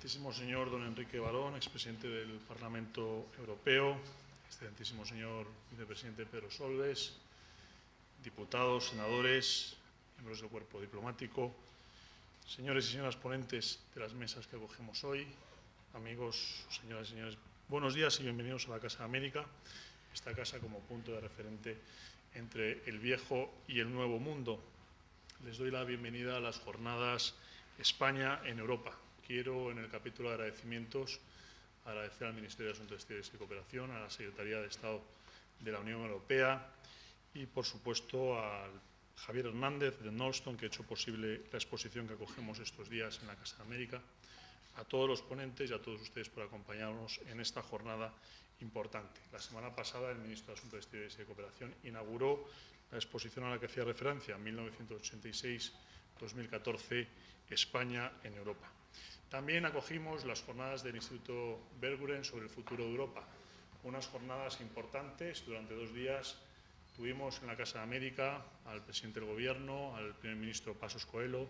Excelentísimo señor don Enrique Barón, expresidente del Parlamento Europeo, excelentísimo señor vicepresidente Pedro Solbes, diputados, senadores, miembros del cuerpo diplomático, señores y señoras ponentes de las mesas que acogemos hoy, amigos, señoras y señores, buenos días y bienvenidos a la Casa de América, esta casa como punto de referente entre el viejo y el nuevo mundo. Les doy la bienvenida a las jornadas España en Europa. Quiero, en el capítulo de agradecimientos, agradecer al Ministerio de Asuntos Exteriores y Cooperación, a la Secretaría de Estado de la Unión Europea y, por supuesto, a Javier Hernández de Nolston, que ha hecho posible la exposición que acogemos estos días en la Casa de América, a todos los ponentes y a todos ustedes por acompañarnos en esta jornada importante. La semana pasada, el Ministro de Asuntos Exteriores y de Cooperación inauguró la exposición a la que hacía referencia, 1986-2014, España en Europa. También acogimos las jornadas del Instituto Berggruen sobre el futuro de Europa, unas jornadas importantes. Durante 2 días tuvimos en la Casa de América al presidente del Gobierno, al primer ministro Pasos Coelho,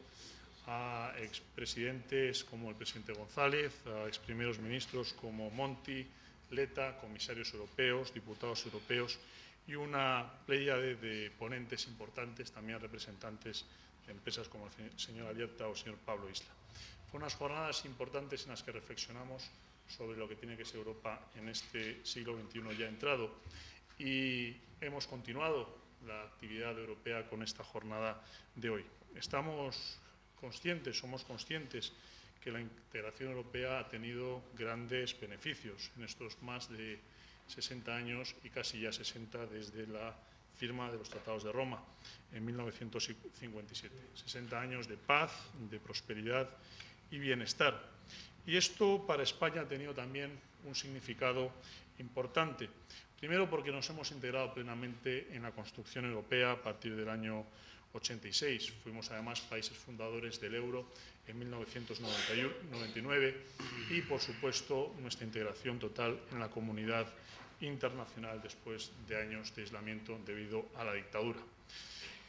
a expresidentes como el presidente González, a exprimeros ministros como Monti, Letta, comisarios europeos, diputados europeos y una pléyade de ponentes importantes, también representantes de empresas como el señor Alierta o el señor Pablo Isla. Fueron unas jornadas importantes en las que reflexionamos sobre lo que tiene que ser Europa en este siglo XXI ya entrado y hemos continuado la actividad europea con esta jornada de hoy. Somos conscientes que la integración europea ha tenido grandes beneficios en estos más de 60 años y casi ya 60 desde la firma de los Tratados de Roma en 1957. 60 años de paz, de prosperidad y bienestar. Y esto para España ha tenido también un significado importante. Primero porque nos hemos integrado plenamente en la construcción europea a partir del año 86. Fuimos además países fundadores del euro en 1999 y, por supuesto, nuestra integración total en la comunidad internacional después de años de aislamiento debido a la dictadura.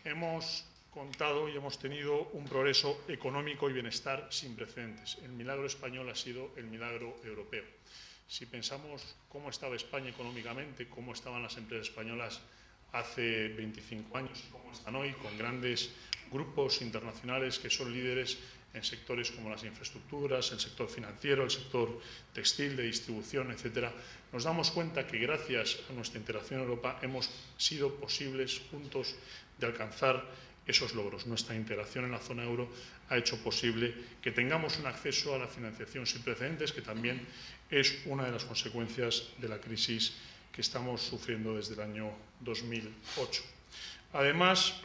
Hemos contado y hemos tenido un progreso económico y bienestar sin precedentes. El milagro español ha sido el milagro europeo. Si pensamos cómo estaba España económicamente, cómo estaban las empresas españolas hace 25 años y cómo están hoy, con grandes grupos internacionales que son líderes en sectores como las infraestructuras, el sector financiero, el sector textil, de distribución, etcétera, nos damos cuenta que gracias a nuestra integración en Europa hemos sido posibles juntos de alcanzar esos logros. Nuestra integración en la zona euro ha hecho posible que tengamos un acceso a la financiación sin precedentes, que también es una de las consecuencias de la crisis que estamos sufriendo desde el año 2008. Además,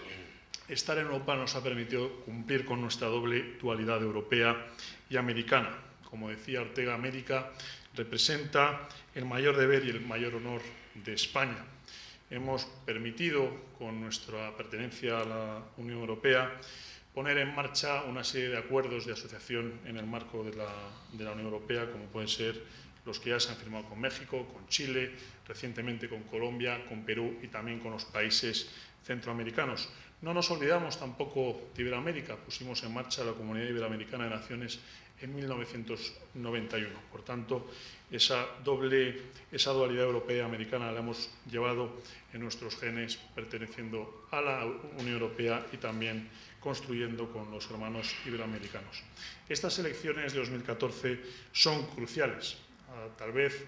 estar en Europa nos ha permitido cumplir con nuestra doble dualidad europea y americana. Como decía Ortega, América representa el mayor deber y el mayor honor de España. Hemos permitido, con nuestra pertenencia a la Unión Europea, poner en marcha una serie de acuerdos de asociación en el marco de la Unión Europea, como pueden ser los que ya se han firmado con México, con Chile, recientemente con Colombia, con Perú y también con los países centroamericanos. No nos olvidamos tampoco de Iberoamérica. Pusimos en marcha la Comunidad Iberoamericana de Naciones en 1991. Por tanto, esa dualidad europea y americana la hemos llevado en nuestros genes, perteneciendo a la Unión Europea y también construyendo con los hermanos iberoamericanos. Estas elecciones de 2014 son cruciales. Tal vez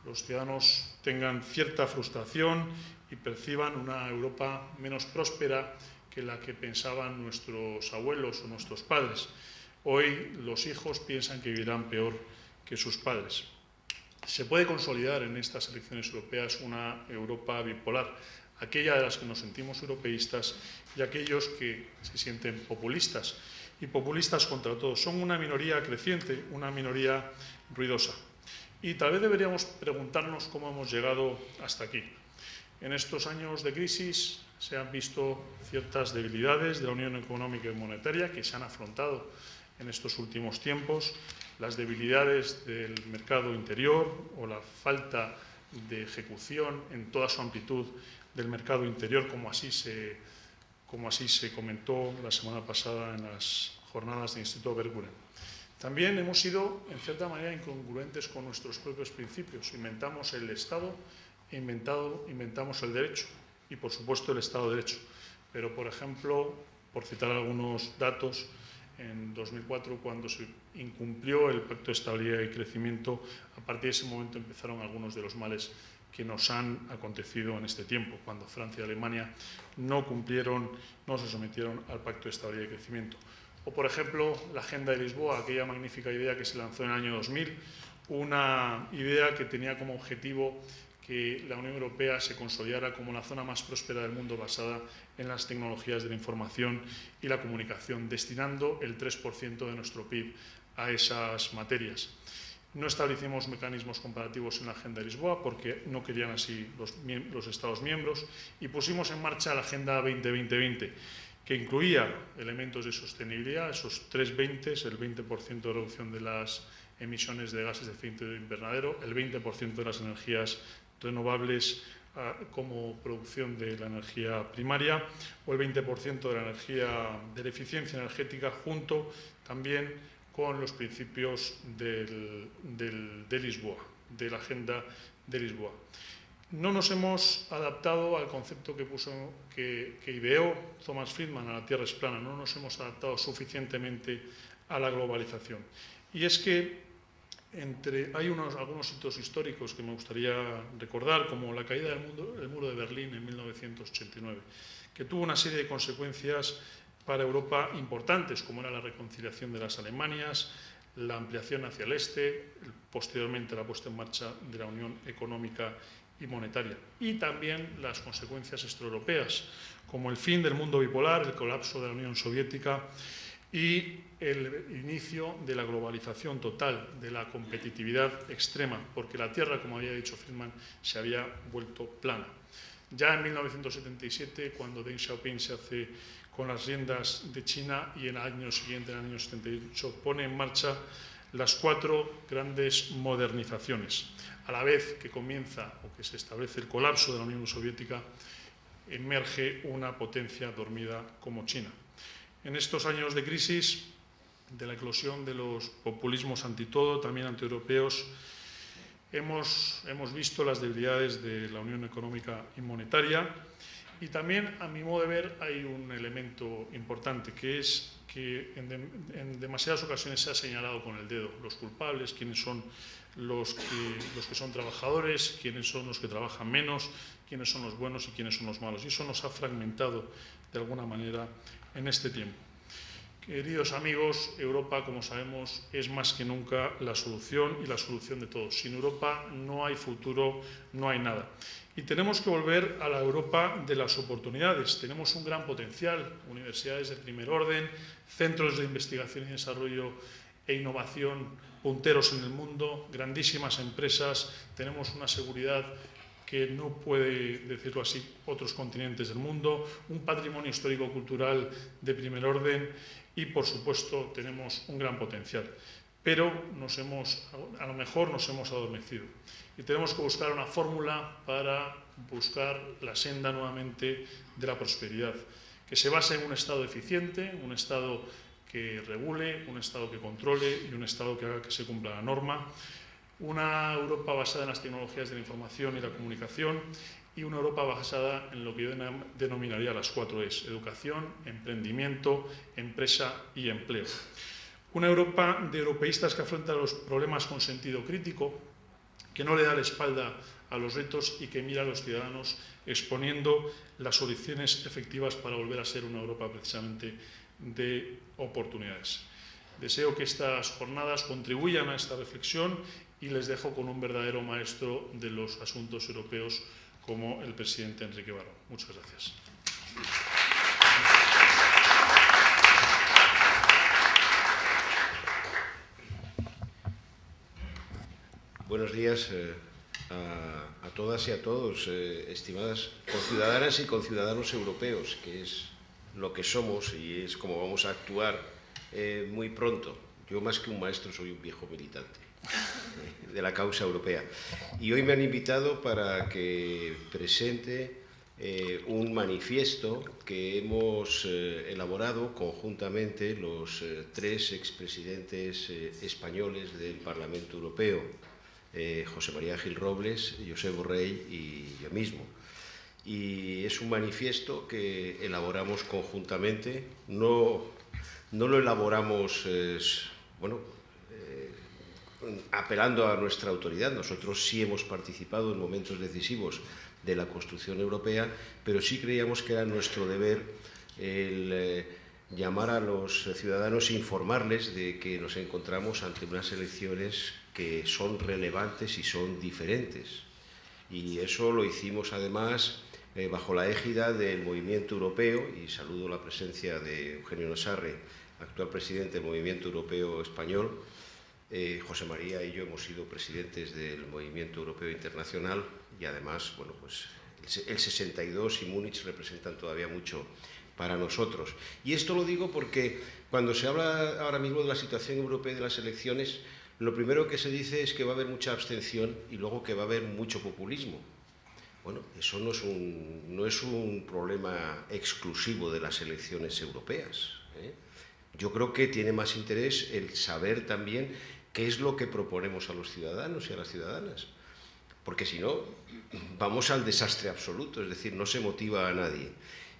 los ciudadanos tengan cierta frustración y perciban una Europa menos próspera que la que pensaban nuestros abuelos o nuestros padres. Hoy los hijos piensan que vivirán peor que sus padres. Se puede consolidar en estas elecciones europeas una Europa bipolar, aquella de las que nos sentimos europeístas y aquellos que se sienten populistas, y populistas contra todos. Son una minoría creciente, una minoría ruidosa. Y tal vez deberíamos preguntarnos cómo hemos llegado hasta aquí. En estos años de crisis se han visto ciertas debilidades de la Unión Económica y Monetaria que se han afrontado en estos últimos tiempos, las debilidades del mercado interior o la falta de ejecución en toda su amplitud del mercado interior, como así se comentó la semana pasada en las jornadas del Instituto Berggruen. También hemos sido, en cierta manera, incongruentes con nuestros propios principios. Inventamos el Estado, inventamos el derecho y, por supuesto, el Estado de Derecho. Pero, por ejemplo, por citar algunos datos, en 2004, cuando se incumplió el Pacto de Estabilidad y Crecimiento, a partir de ese momento empezaron algunos de los males que nos han acontecido en este tiempo, cuando Francia y Alemania no se sometieron al Pacto de Estabilidad y Crecimiento. O, por ejemplo, la Agenda de Lisboa, aquella magnífica idea que se lanzó en el año 2000, una idea que tenía como objetivo que la Unión Europea se consolidara como la zona más próspera del mundo basada en las tecnologías de la información y la comunicación, destinando el 3% de nuestro PIB a esas materias. No establecimos mecanismos comparativos en la Agenda de Lisboa porque no querían así los Estados miembros y pusimos en marcha la Agenda 2020, que incluía elementos de sostenibilidad, esos 3 20s, el 20% de reducción de las emisiones de gases de efecto invernadero, el 20% de las energías renovables como producción de la energía primaria o el 20% de la energía de la eficiencia energética, junto también con los principios de Lisboa, de la Agenda de Lisboa. No nos hemos adaptado al concepto que ideó Thomas Friedman, a la Tierra es plana, no nos hemos adaptado suficientemente a la globalización. Y es que hay algunos hitos históricos que me gustaría recordar, como la caída del muro de Berlín en 1989, que tuvo una serie de consecuencias para Europa importantes, como era la reconciliación de las Alemanias, la ampliación hacia el este, posteriormente la puesta en marcha de la Unión Económica y Monetaria, y también las consecuencias extraeuropeas, como el fin del mundo bipolar, el colapso de la Unión Soviética y el inicio de la globalización total, de la competitividad extrema, porque la Tierra, como había dicho Friedman, se había vuelto plana. Ya en 1977, cuando Deng Xiaoping se hace con las riendas de China y en el año siguiente, en el año 78, pone en marcha las 4 grandes modernizaciones. A la vez que comienza o que se establece el colapso de la Unión Soviética, emerge una potencia dormida como China. En estos años de crisis, de la eclosión de los populismos antitodo, también antieuropeos, hemos visto las debilidades de la Unión Económica y Monetaria y también, a mi modo de ver, hay un elemento importante, que es que en demasiadas ocasiones se ha señalado con el dedo los culpables, quiénes son los que son trabajadores, quiénes son los que trabajan menos, quiénes son los buenos y quiénes son los malos. Y eso nos ha fragmentado de alguna manera en este tiempo. Queridos amigos, Europa, como sabemos, es más que nunca la solución y la solución de todos. Sin Europa no hay futuro, no hay nada. Y tenemos que volver a la Europa de las oportunidades. Tenemos un gran potencial, universidades de primer orden, centros de investigación y desarrollo e innovación punteros en el mundo, grandísimas empresas, tenemos una seguridad que no puede, decirlo así, otros continentes del mundo, un patrimonio histórico-cultural de primer orden y, por supuesto, tenemos un gran potencial. Pero a lo mejor nos hemos adormecido y tenemos que buscar una fórmula para buscar la senda nuevamente de la prosperidad, que se base en un Estado eficiente, un Estado que regule, un Estado que controle y un Estado que haga que se cumpla la norma, una Europa basada en las tecnologías de la información y la comunicación y una Europa basada en lo que yo denominaría las 4 Es, educación, emprendimiento, empresa y empleo. Una Europa de europeístas que afronta los problemas con sentido crítico, que no le da la espalda a los retos y que mira a los ciudadanos exponiendo las soluciones efectivas para volver a ser una Europa precisamente de oportunidades. Deseo que estas jornadas contribuyan a esta reflexión y les dejo con un verdadero maestro de los asuntos europeos como el presidente Enrique Barrón. Muchas gracias. Buenos días a todas y a todos, estimadas conciudadanas y conciudadanos europeos, que es lo que somos y es como vamos a actuar muy pronto. Yo, más que un maestro, soy un viejo militante de la causa europea. Y hoy me han invitado para que presente un manifiesto que hemos elaborado conjuntamente los tres expresidentes españoles del Parlamento Europeo, José María Gil Robles, Josep Borrell y yo mismo. Y es un manifiesto que elaboramos conjuntamente, no lo elaboramos apelando a nuestra autoridad. Nosotros sí hemos participado en momentos decisivos de la construcción europea, pero sí creíamos que era nuestro deber el llamar a los ciudadanos e informarles de que nos encontramos ante unas elecciones que son relevantes y son diferentes. Y eso lo hicimos además bajo la égida del Movimiento Europeo, y saludo la presencia de Eugenio Nassarre, actual presidente del Movimiento Europeo Español. José María y yo hemos sido presidentes del Movimiento Europeo Internacional y además, bueno, pues el 62 y Múnich representan todavía mucho para nosotros. Y esto lo digo porque cuando se habla ahora mismo de la situación europea y de las elecciones, lo primero que se dice es que va a haber mucha abstención y luego que va a haber mucho populismo. Bueno, eso no es un problema exclusivo de las elecciones europeas, ¿eh? Yo creo que tiene más interés el saber también qué es lo que proponemos a los ciudadanos y a las ciudadanas, porque si no, vamos al desastre absoluto, es decir, no se motiva a nadie.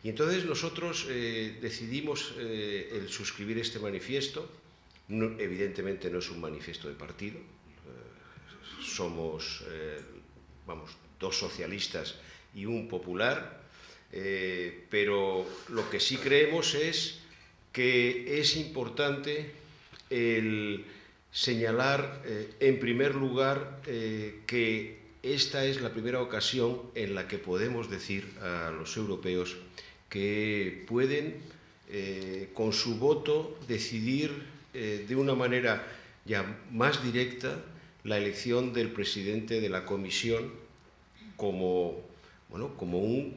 Y entonces nosotros decidimos el suscribir este manifiesto. No, evidentemente no es un manifiesto de partido, somos dos socialistas y un popular, pero lo que sí creemos es que es importante el señalar, en primer lugar, que esta es la primera ocasión en la que podemos decir a los europeos que pueden, con su voto, decidir de una manera ya más directa la elección del presidente de la Comisión como un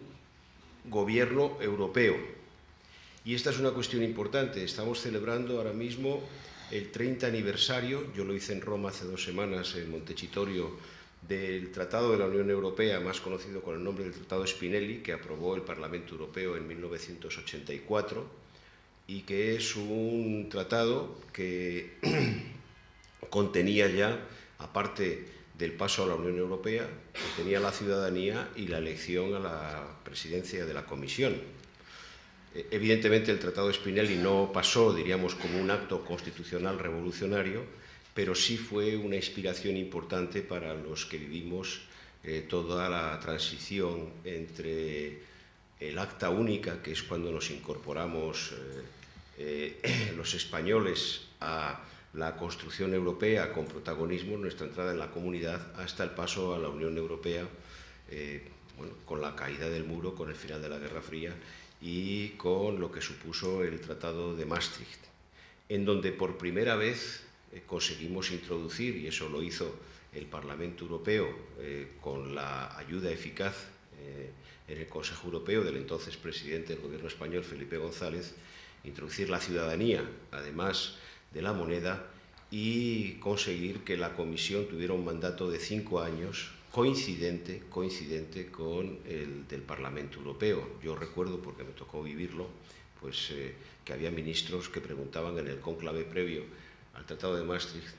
gobierno europeo. Y esta es una cuestión importante. Estamos celebrando ahora mismo el 30 aniversario, yo lo hice en Roma hace 2 semanas, en Montecitorio, del Tratado de la Unión Europea, más conocido con el nombre del Tratado Spinelli, que aprobó el Parlamento Europeo en 1984, y que es un tratado que contenía ya, aparte del paso a la Unión Europea, contenía la ciudadanía y la elección a la presidencia de la Comisión. Evidentemente el Tratado Spinelli no pasó, diríamos, como un acto constitucional revolucionario, pero sí fue una inspiración importante para los que vivimos toda la transición entre el Acta Única, que es cuando nos incorporamos los españoles a la construcción europea con protagonismo, nuestra entrada en la comunidad, hasta el paso a la Unión Europea, con la caída del muro, con el final de la Guerra Fría y con lo que supuso el Tratado de Maastricht, en donde por primera vez conseguimos introducir, y eso lo hizo el Parlamento Europeo con la ayuda eficaz en el Consejo Europeo del entonces presidente del Gobierno español, Felipe González, introducir la ciudadanía, además de la moneda, y conseguir que la Comisión tuviera un mandato de 5 años, coincidente con el del Parlamento Europeo. Yo recuerdo, porque me tocó vivirlo, pues que había ministros que preguntaban en el cónclave previo al Tratado de Maastricht,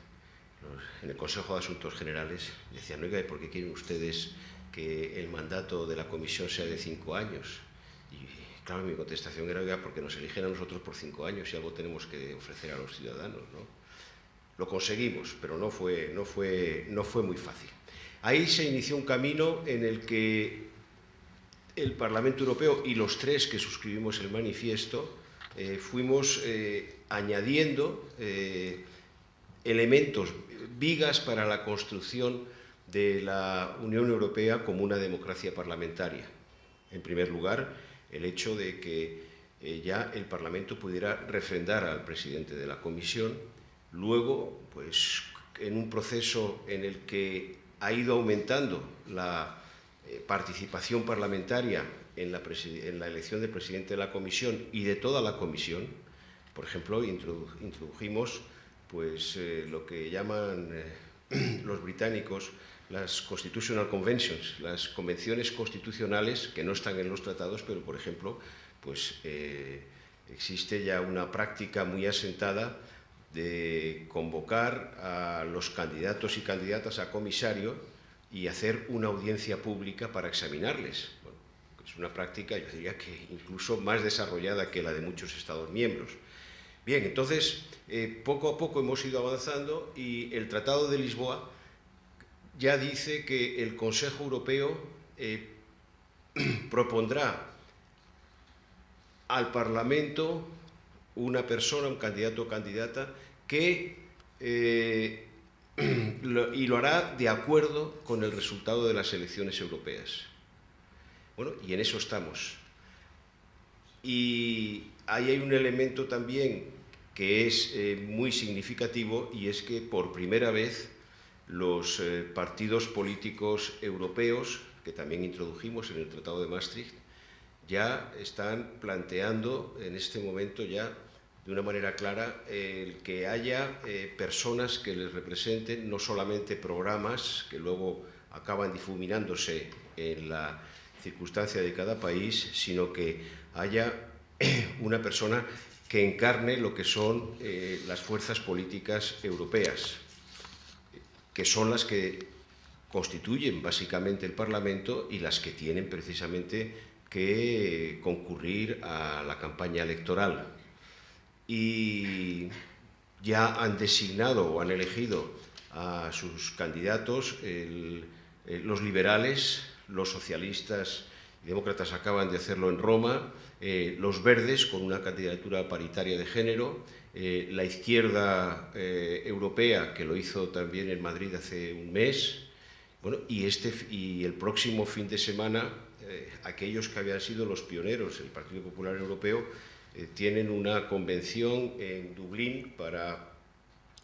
en el Consejo de Asuntos Generales, decían: oiga, ¿por qué quieren ustedes que el mandato de la Comisión sea de 5 años? Y claro, mi contestación era: oiga, porque nos eligen a nosotros por 5 años y algo tenemos que ofrecer a los ciudadanos, ¿no? Lo conseguimos, pero no fue muy fácil. Ahí se inició un camino en el que el Parlamento Europeo y los tres que suscribimos el manifiesto fuimos añadiendo elementos, vigas para la construcción de la Unión Europea como una democracia parlamentaria. En primer lugar, el hecho de que ya el Parlamento pudiera refrendar al presidente de la Comisión. Luego, pues, en un proceso en el que ha ido aumentando la participación parlamentaria en la elección del presidente de la Comisión y de toda la Comisión. Por ejemplo, introdujimos pues, lo que llaman los británicos las Constitutional Conventions, las convenciones constitucionales que no están en los tratados, pero, por ejemplo, pues existe ya una práctica muy asentada de convocar a los candidatos y candidatas a comisario y hacer una audiencia pública para examinarles. Bueno, es una práctica, yo diría que incluso más desarrollada que la de muchos Estados miembros. Bien, entonces, poco a poco hemos ido avanzando y el Tratado de Lisboa ya dice que el Consejo Europeo propondrá al Parlamento una persona, un candidato o candidata, que lo hará de acuerdo con el resultado de las elecciones europeas. Bueno, y en eso estamos. Y ahí hay un elemento también que es muy significativo, y es que por primera vez los partidos políticos europeos, que también introdujimos en el Tratado de Maastricht, ya están planteando en este momento ya de una manera clara el que haya personas que les representen, no solamente programas que luego acaban difuminándose en la circunstancia de cada país, sino que haya una persona que encarne lo que son las fuerzas políticas europeas, que son las que constituyen básicamente el Parlamento y las que tienen precisamente que concurrir a la campaña electoral. Y ya han designado o han elegido a sus candidatos los liberales, los socialistas y demócratas acaban de hacerlo en Roma, los verdes con una candidatura paritaria de género, la izquierda europea, que lo hizo también en Madrid hace un mes, bueno, y el próximo fin de semana, aquellos que habían sido los pioneros, el Partido Popular Europeo, tienen una convención en Dublín para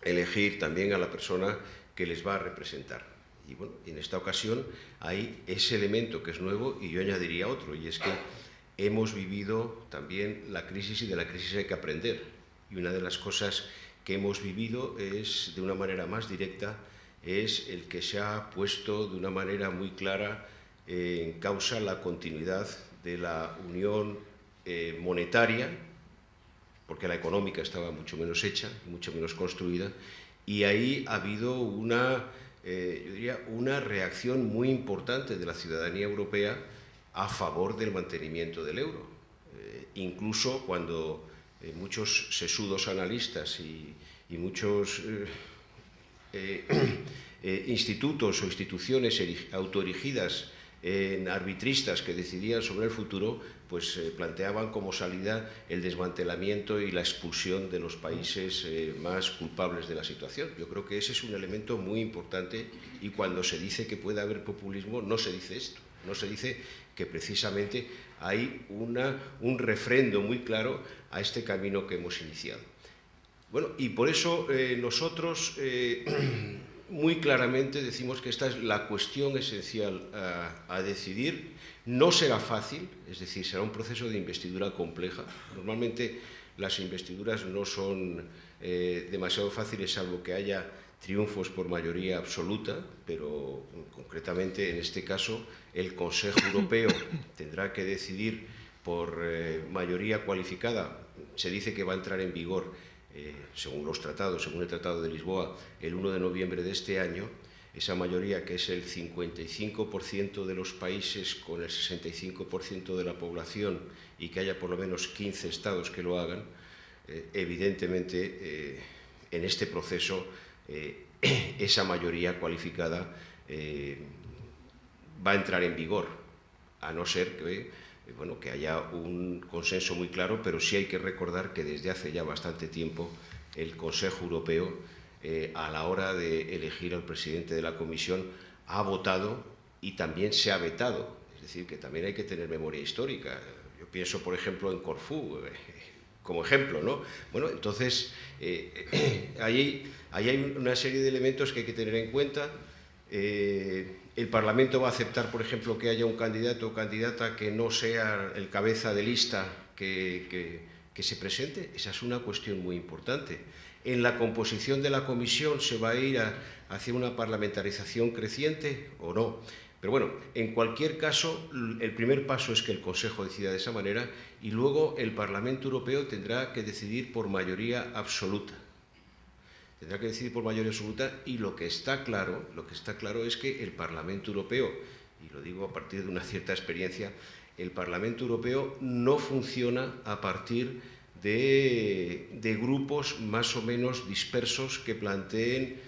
elegir también a la persona que les va a representar. Y bueno, en esta ocasión hay ese elemento que es nuevo, y yo añadiría otro, y es que hemos vivido también la crisis, y de la crisis hay que aprender. Y una de las cosas que hemos vivido es, de una manera más directa, es el que se ha puesto de una manera muy clara en causa la continuidad de la unión monetaria, porque la económica estaba mucho menos hecha, mucho menos construida, y ahí ha habido una, yo diría, una reacción muy importante de la ciudadanía europea a favor del mantenimiento del euro. Incluso cuando muchos sesudos analistas y muchos institutos o instituciones autoerigidas en arbitristas que decidían sobre el futuro, pues planteaban como salida el desmantelamiento y la expulsión de los países más culpables de la situación. Yo creo que ese es un elemento muy importante, y cuando se dice que puede haber populismo, no se dice esto, no se dice que precisamente hay un refrendo muy claro a este camino que hemos iniciado. Bueno, y por eso nosotros muy claramente decimos que esta es la cuestión esencial a decidir. No será fácil, es decir, será un proceso de investidura compleja. Normalmente las investiduras no son demasiado fáciles, salvo que haya triunfos por mayoría absoluta, pero concretamente en este caso el Consejo Europeo tendrá que decidir por mayoría cualificada. Se dice que va a entrar en vigor, según los tratados, según el Tratado de Lisboa, el 1 de noviembre de este año. Esa mayoría, que es el 55% de los países con el 65% de la población, y que haya por lo menos 15 estados que lo hagan, evidentemente en este proceso esa mayoría cualificada va a entrar en vigor, a no ser que, bueno, que haya un consenso muy claro, pero sí hay que recordar que desde hace ya bastante tiempo el Consejo Europeo, a la hora de elegir al presidente de la Comisión, ha votado y también se ha vetado. Es decir, que también hay que tener memoria histórica. Yo pienso, por ejemplo, en Corfú, como ejemplo, ¿no? Bueno, entonces, ahí hay una serie de elementos que hay que tener en cuenta. El Parlamento va a aceptar, por ejemplo, que haya un candidato o candidata que no sea el cabeza de lista que se presente. Esa es una cuestión muy importante. ¿En la composición de la comisión se va a ir hacia una parlamentarización creciente o no? Pero bueno, en cualquier caso, el primer paso es que el Consejo decida de esa manera y luego el Parlamento Europeo tendrá que decidir por mayoría absoluta. Tendrá que decidir por mayoría absoluta y lo que está claro es que el Parlamento Europeo, y lo digo a partir de una cierta experiencia, el Parlamento Europeo no funciona a partir de grupos más o menos dispersos que planteen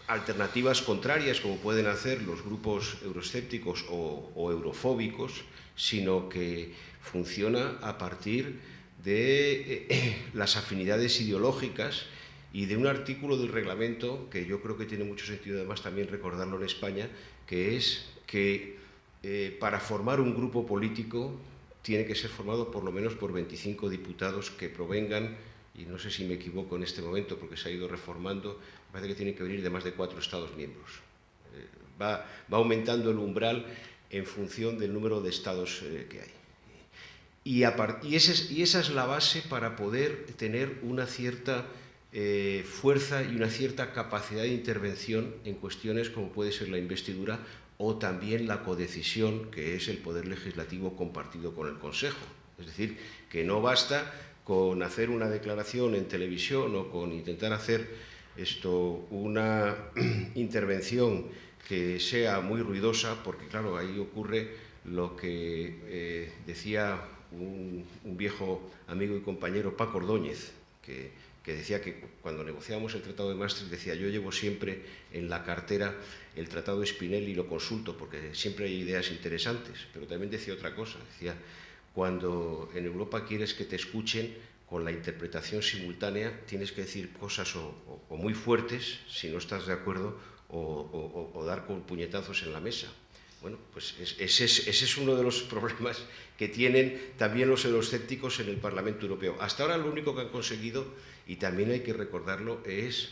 alternativas contrarias, como pueden hacer los grupos euroescépticos o eurofóbicos, sino que funciona a partir de las afinidades ideológicas y de un artículo del reglamento que yo creo que tiene mucho sentido, además también recordarlo en España, que es que para formar un grupo político tiene que ser formado por lo menos por 25 diputados que provengan, y no sé si me equivoco en este momento porque se ha ido reformando, me parece que tienen que venir de más de 4 Estados miembros. Va aumentando el umbral en función del número de Estados que hay. Y esa es la base para poder tener una cierta fuerza y una cierta capacidad de intervención en cuestiones como puede ser la investidura o también la codecisión, que es el poder legislativo compartido con el Consejo. Es decir, que no basta con hacer una declaración en televisión o con intentar hacer una intervención que sea muy ruidosa, porque claro, ahí ocurre lo que decía un viejo amigo y compañero, Paco Ordóñez, que decía que cuando negociábamos el Tratado de Maastricht decía: yo llevo siempre en la cartera el Tratado de Spinelli y lo consulto porque siempre hay ideas interesantes. Pero también decía otra cosa, decía: cuando en Europa quieres que te escuchen, con la interpretación simultánea tienes que decir cosas o muy fuertes si no estás de acuerdo o dar con puñetazos en la mesa. Bueno, pues ese es uno de los problemas que tienen también los euroescépticos en el Parlamento Europeo. Hasta ahora lo único que han conseguido, y también hay que recordarlo, es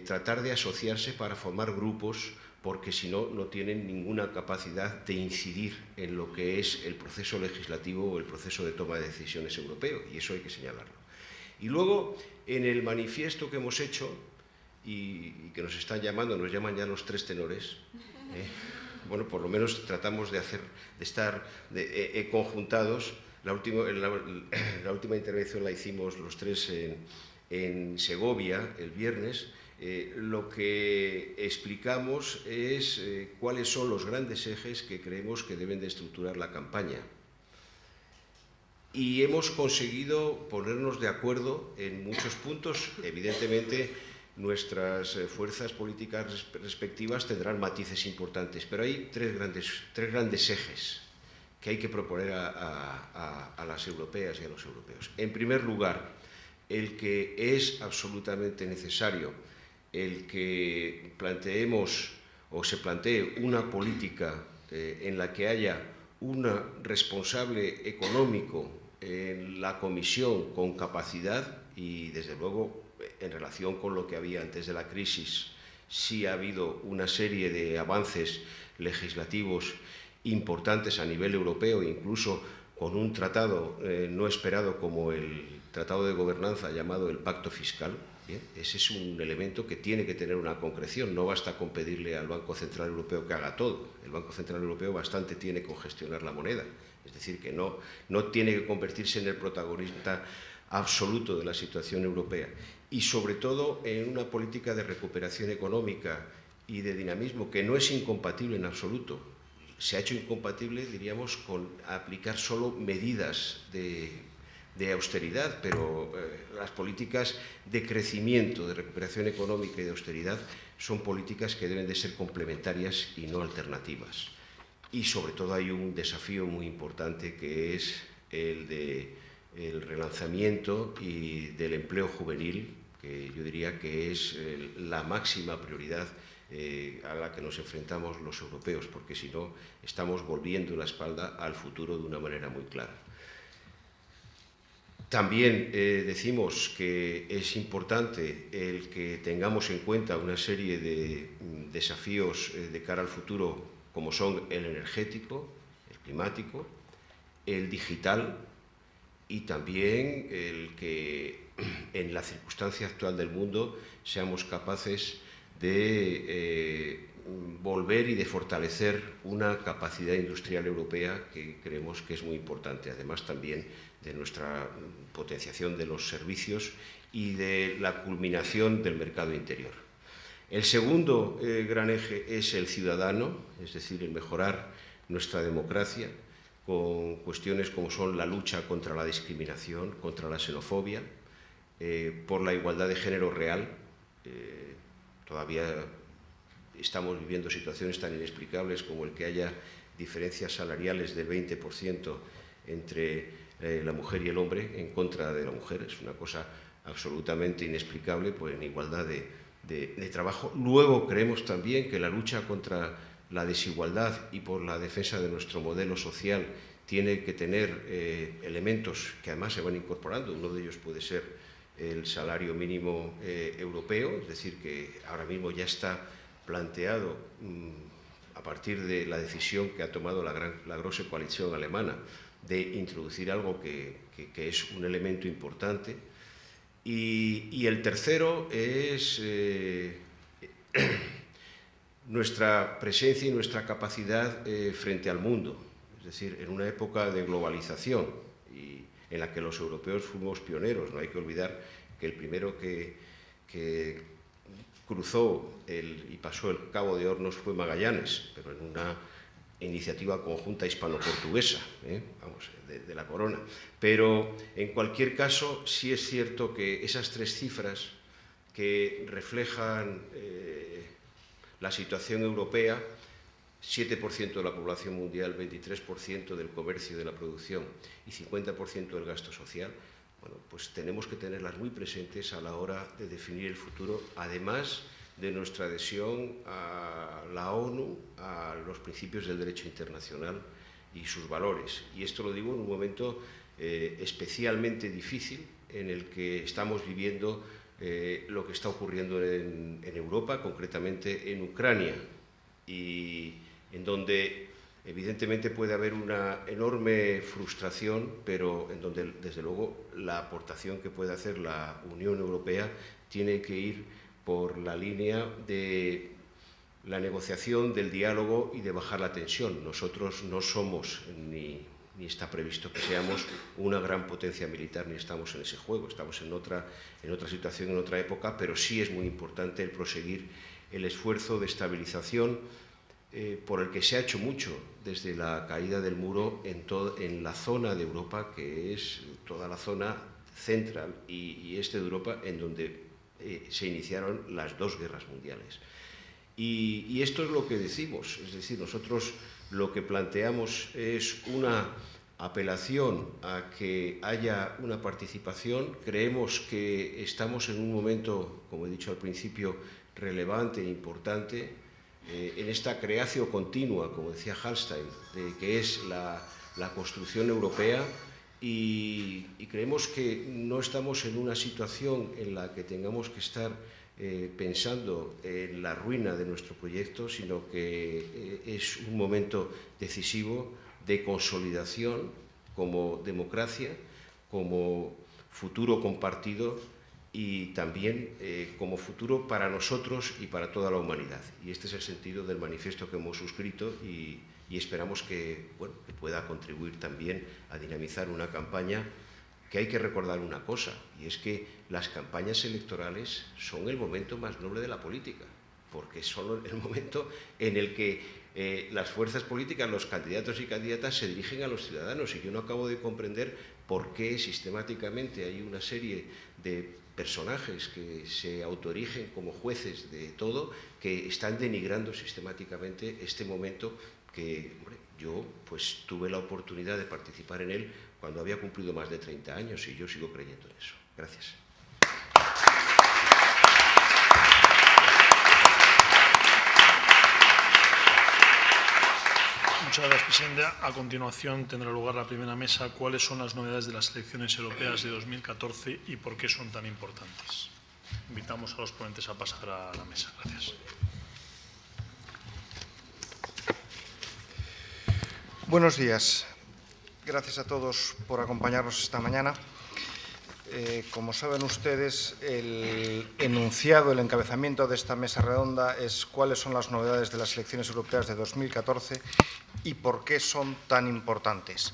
tratar de asociarse para formar grupos, porque si no, no tienen ninguna capacidad de incidir en lo que es el proceso legislativo o el proceso de toma de decisiones europeo, y eso hay que señalarlo. Y luego, en el manifiesto que hemos hecho, y que nos llaman ya los 3 tenores, bueno, por lo menos tratamos de estar conjuntados. La última intervención la hicimos los 3 en Segovia el viernes. Lo que explicamos es cuáles son los grandes ejes que creemos que deben de estructurar la campaña. Y hemos conseguido ponernos de acuerdo en muchos puntos. Evidentemente, nuestras fuerzas políticas respectivas tendrán matices importantes, pero hay tres grandes ejes que hay que proponer a las europeas y a los europeos. En primer lugar, el que es absolutamente necesario el que planteemos o se plantee una política en la que haya un responsable económico en la Comisión con capacidad y, desde luego, en relación con lo que había antes de la crisis, sí ha habido una serie de avances legislativos importantes a nivel europeo, incluso con un tratado no esperado como el Tratado de Gobernanza llamado el Pacto Fiscal. Bien, ese es un elemento que tiene que tener una concreción. No basta con pedirle al Banco Central Europeo que haga todo. El Banco Central Europeo bastante tiene con gestionar la moneda. Es decir, que no tiene que convertirse en el protagonista absoluto de la situación europea. Y sobre todo en una política de recuperación económica y de dinamismo que no es incompatible en absoluto. Se ha hecho incompatible, diríamos, con aplicar solo medidas de austeridad, pero las políticas de crecimiento, de recuperación económica y de austeridad son políticas que deben de ser complementarias y no alternativas. Y sobre todo hay un desafío muy importante que es el relanzamiento y del empleo juvenil, que yo diría que es la máxima prioridad a la que nos enfrentamos los europeos, porque si no estamos volviendo la espalda al futuro de una manera muy clara. También decimos que es importante el que tengamos en cuenta una serie de desafíos de cara al futuro, como son el energético, el climático, el digital y también el que en la circunstancia actual del mundo seamos capaces de volver y de fortalecer una capacidad industrial europea que creemos que es muy importante, además también de nuestra potenciación de los servicios y de la culminación del mercado interior. El segundo gran eje es el ciudadano, es decir, el mejorar nuestra democracia con cuestiones como son la lucha contra la discriminación, contra la xenofobia, por la igualdad de género real. Todavía estamos viviendo situaciones tan inexplicables como el que haya diferencias salariales del 20% entre la mujer y el hombre en contra de la mujer. Es una cosa absolutamente inexplicable, pues en igualdad de trabajo. Luego creemos también que la lucha contra la desigualdad y por la defensa de nuestro modelo social tiene que tener elementos que además se van incorporando. Uno de ellos puede ser el salario mínimo europeo, es decir, que ahora mismo ya está planteado a partir de la decisión que ha tomado la Große Koalition alemana de introducir algo que es un elemento importante. Y el tercero es nuestra presencia y nuestra capacidad frente al mundo, es decir, en una época de globalización y en la que los europeos fuimos pioneros. No hay que olvidar que el primero que cruzó y pasó el Cabo de Hornos fue Magallanes, pero en una iniciativa conjunta hispano-portuguesa, vamos, de la corona. Pero, en cualquier caso, sí es cierto que esas tres cifras que reflejan la situación europea, 7% de la población mundial, 23% del comercio y de la producción y 50% del gasto social, bueno, pues tenemos que tenerlas muy presentes a la hora de definir el futuro, además de nuestra adhesión a la ONU, a los principios del derecho internacional y sus valores. Y esto lo digo en un momento especialmente difícil en el que estamos viviendo lo que está ocurriendo en Europa, concretamente en Ucrania, y en donde evidentemente puede haber una enorme frustración, pero en donde, desde luego, la aportación que puede hacer la Unión Europea tiene que ir por la línea de la negociación, del diálogo y de bajar la tensión. Nosotros no somos, ni está previsto que seamos, una gran potencia militar, ni estamos en ese juego. Estamos en otra situación, en otra época, pero sí es muy importante el proseguir el esfuerzo de estabilización por el que se ha hecho mucho desde la caída del muro en la zona de Europa, que es toda la zona central y este de Europa, en donde se iniciaron las dos guerras mundiales. Y esto es lo que decimos, es decir, nosotros lo que planteamos es una apelación a que haya una participación. Creemos que estamos en un momento, como he dicho al principio, relevante e importante, en esta creación continua, como decía Hallstein, de que es la construcción europea, y creemos que no estamos en una situación en la que tengamos que estar pensando en la ruina de nuestro proyecto, sino que es un momento decisivo de consolidación como democracia, como futuro compartido y también como futuro para nosotros y para toda la humanidad. Y este es el sentido del manifiesto que hemos suscrito y esperamos que, bueno, que pueda contribuir también a dinamizar una campaña que hay que recordar una cosa, y es que las campañas electorales son el momento más noble de la política, porque son el momento en el que las fuerzas políticas, los candidatos y candidatas se dirigen a los ciudadanos, y yo no acabo de comprender por qué sistemáticamente hay una serie de personajes que se autoerigen como jueces de todo, que están denigrando sistemáticamente este momento que, hombre, yo pues tuve la oportunidad de participar en él cuando había cumplido más de 30 años y yo sigo creyendo en eso. Gracias. Muchas gracias, presidente. A continuación tendrá lugar la primera mesa. ¿Cuáles son las novedades de las elecciones europeas de 2014 y por qué son tan importantes? Invitamos a los ponentes a pasar a la mesa. Gracias. Buenos días. Gracias a todos por acompañarnos esta mañana. Como saben ustedes, el enunciado, el encabezamiento de esta mesa redonda es cuáles son las novedades de las elecciones europeas de 2014 y por qué son tan importantes.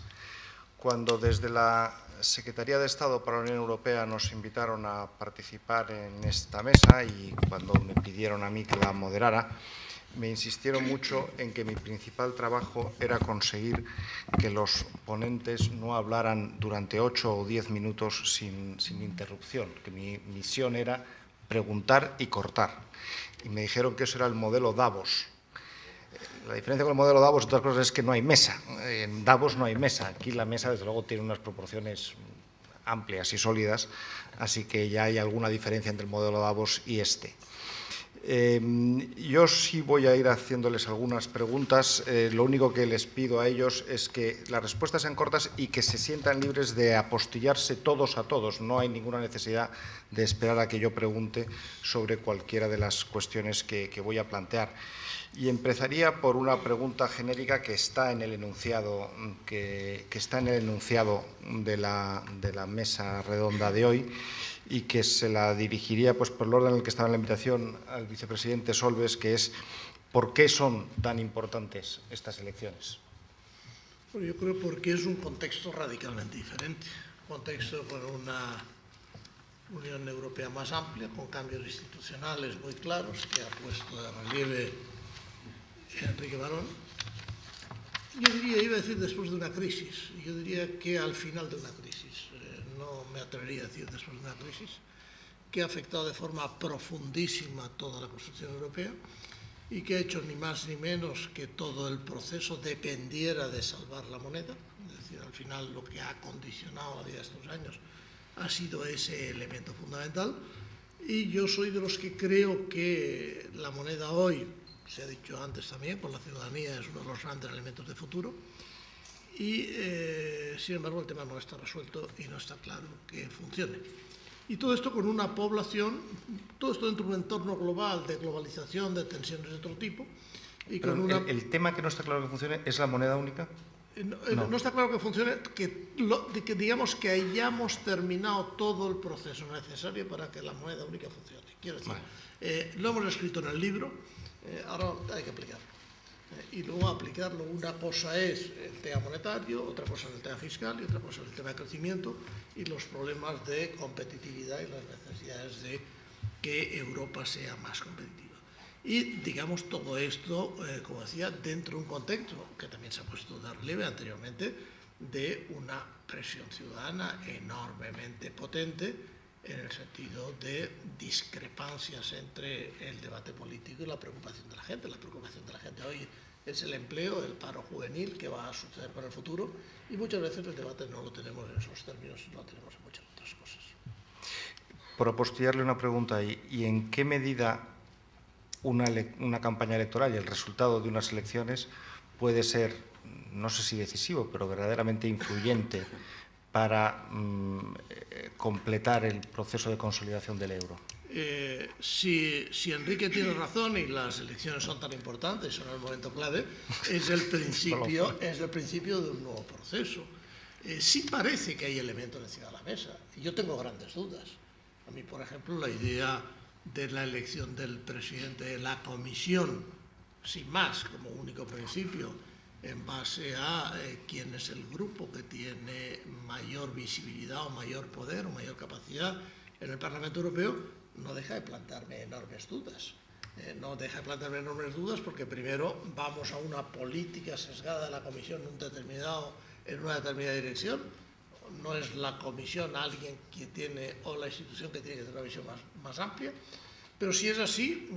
Cuando desde la Secretaría de Estado para la Unión Europea nos invitaron a participar en esta mesa y cuando me pidieron a mí que la moderara, me insistieron mucho en que mi principal trabajo era conseguir que los ponentes no hablaran durante 8 o 10 minutos sin interrupción, que mi misión era preguntar y cortar. Y me dijeron que eso era el modelo Davos. La diferencia con el modelo Davos, otras cosas, es que no hay mesa. En Davos no hay mesa. Aquí la mesa, desde luego, tiene unas proporciones amplias y sólidas, así que ya hay alguna diferencia entre el modelo Davos y este. Yo sí voy a ir haciéndoles algunas preguntas. Lo único que les pido a ellos es que las respuestas sean cortas y que se sientan libres de apostillarse todos a todos. No hay ninguna necesidad de esperar a que yo pregunte sobre cualquiera de las cuestiones que voy a plantear. Y empezaría por una pregunta genérica que está en el enunciado, de la mesa redonda de hoy, y que se la dirigiría por el orden en el que estaba en la invitación al vicepresidente Solbes, que es ¿por qué son tan importantes estas elecciones? Bueno, yo creo porque es un contexto radicalmente diferente. Un contexto con una Unión Europea más amplia, con cambios institucionales muy claros que ha puesto de relieve Enrique Barón. Yo diría, iba a decir después de una crisis, yo diría que al final de una crisis, no me atrevería a decir después de una crisis, que ha afectado de forma profundísima toda la construcción europea y que ha hecho ni más ni menos que todo el proceso dependiera de salvar la moneda. Es decir, al final lo que ha condicionado la vida de estos años ha sido ese elemento fundamental. Y yo soy de los que creo que la moneda hoy, se ha dicho antes también, por la ciudadanía es uno de los grandes elementos de futuro y, sin embargo, el tema no está resuelto y no está claro que funcione. Y todo esto con una población, todo esto dentro de un entorno global de globalización, de tensiones de otro tipo. Y con ¿El tema que no está claro que funcione es la moneda única? No está claro que funcione, que digamos que hayamos terminado todo el proceso necesario para que la moneda única funcione. Quiero decir, lo hemos escrito en el libro, ahora hay que aplicarlo. Y luego aplicarlo, una cosa es el tema monetario, otra cosa es el tema fiscal y otra cosa es el tema de crecimiento y los problemas de competitividad y las necesidades de que Europa sea más competitiva. Y, digamos, todo esto, como decía, dentro de un contexto que también se ha puesto de relieve anteriormente, de una presión ciudadana enormemente potente en el sentido de discrepancias entre el debate político y la preocupación de la gente. La preocupación de la gente hoy es el empleo, el paro juvenil, que va a suceder para el futuro, y muchas veces el debate no lo tenemos en esos términos, lo tenemos en muchas otras cosas. Por apostillarle una pregunta, ¿y en qué medida una campaña electoral y el resultado de unas elecciones puede ser, no sé si decisivo, pero verdaderamente influyente para completar el proceso de consolidación del euro? Si Enrique tiene razón y las elecciones son tan importantes, son el momento clave, es el principio de un nuevo proceso. Sí parece que hay elementos encima de la mesa. Yo tengo grandes dudas. A mí, por ejemplo, la idea de la elección del presidente de la Comisión, sin más, como único principio, en base a quién es el grupo que tiene mayor visibilidad o mayor poder o mayor capacidad en el Parlamento Europeo, no deja de plantearme enormes dudas. No deja de plantearme enormes dudas porque primero vamos a una política sesgada de la Comisión en una determinada dirección. No es la Comisión alguien que tiene, o la institución que tiene que tener una visión más amplia. Pero si es así,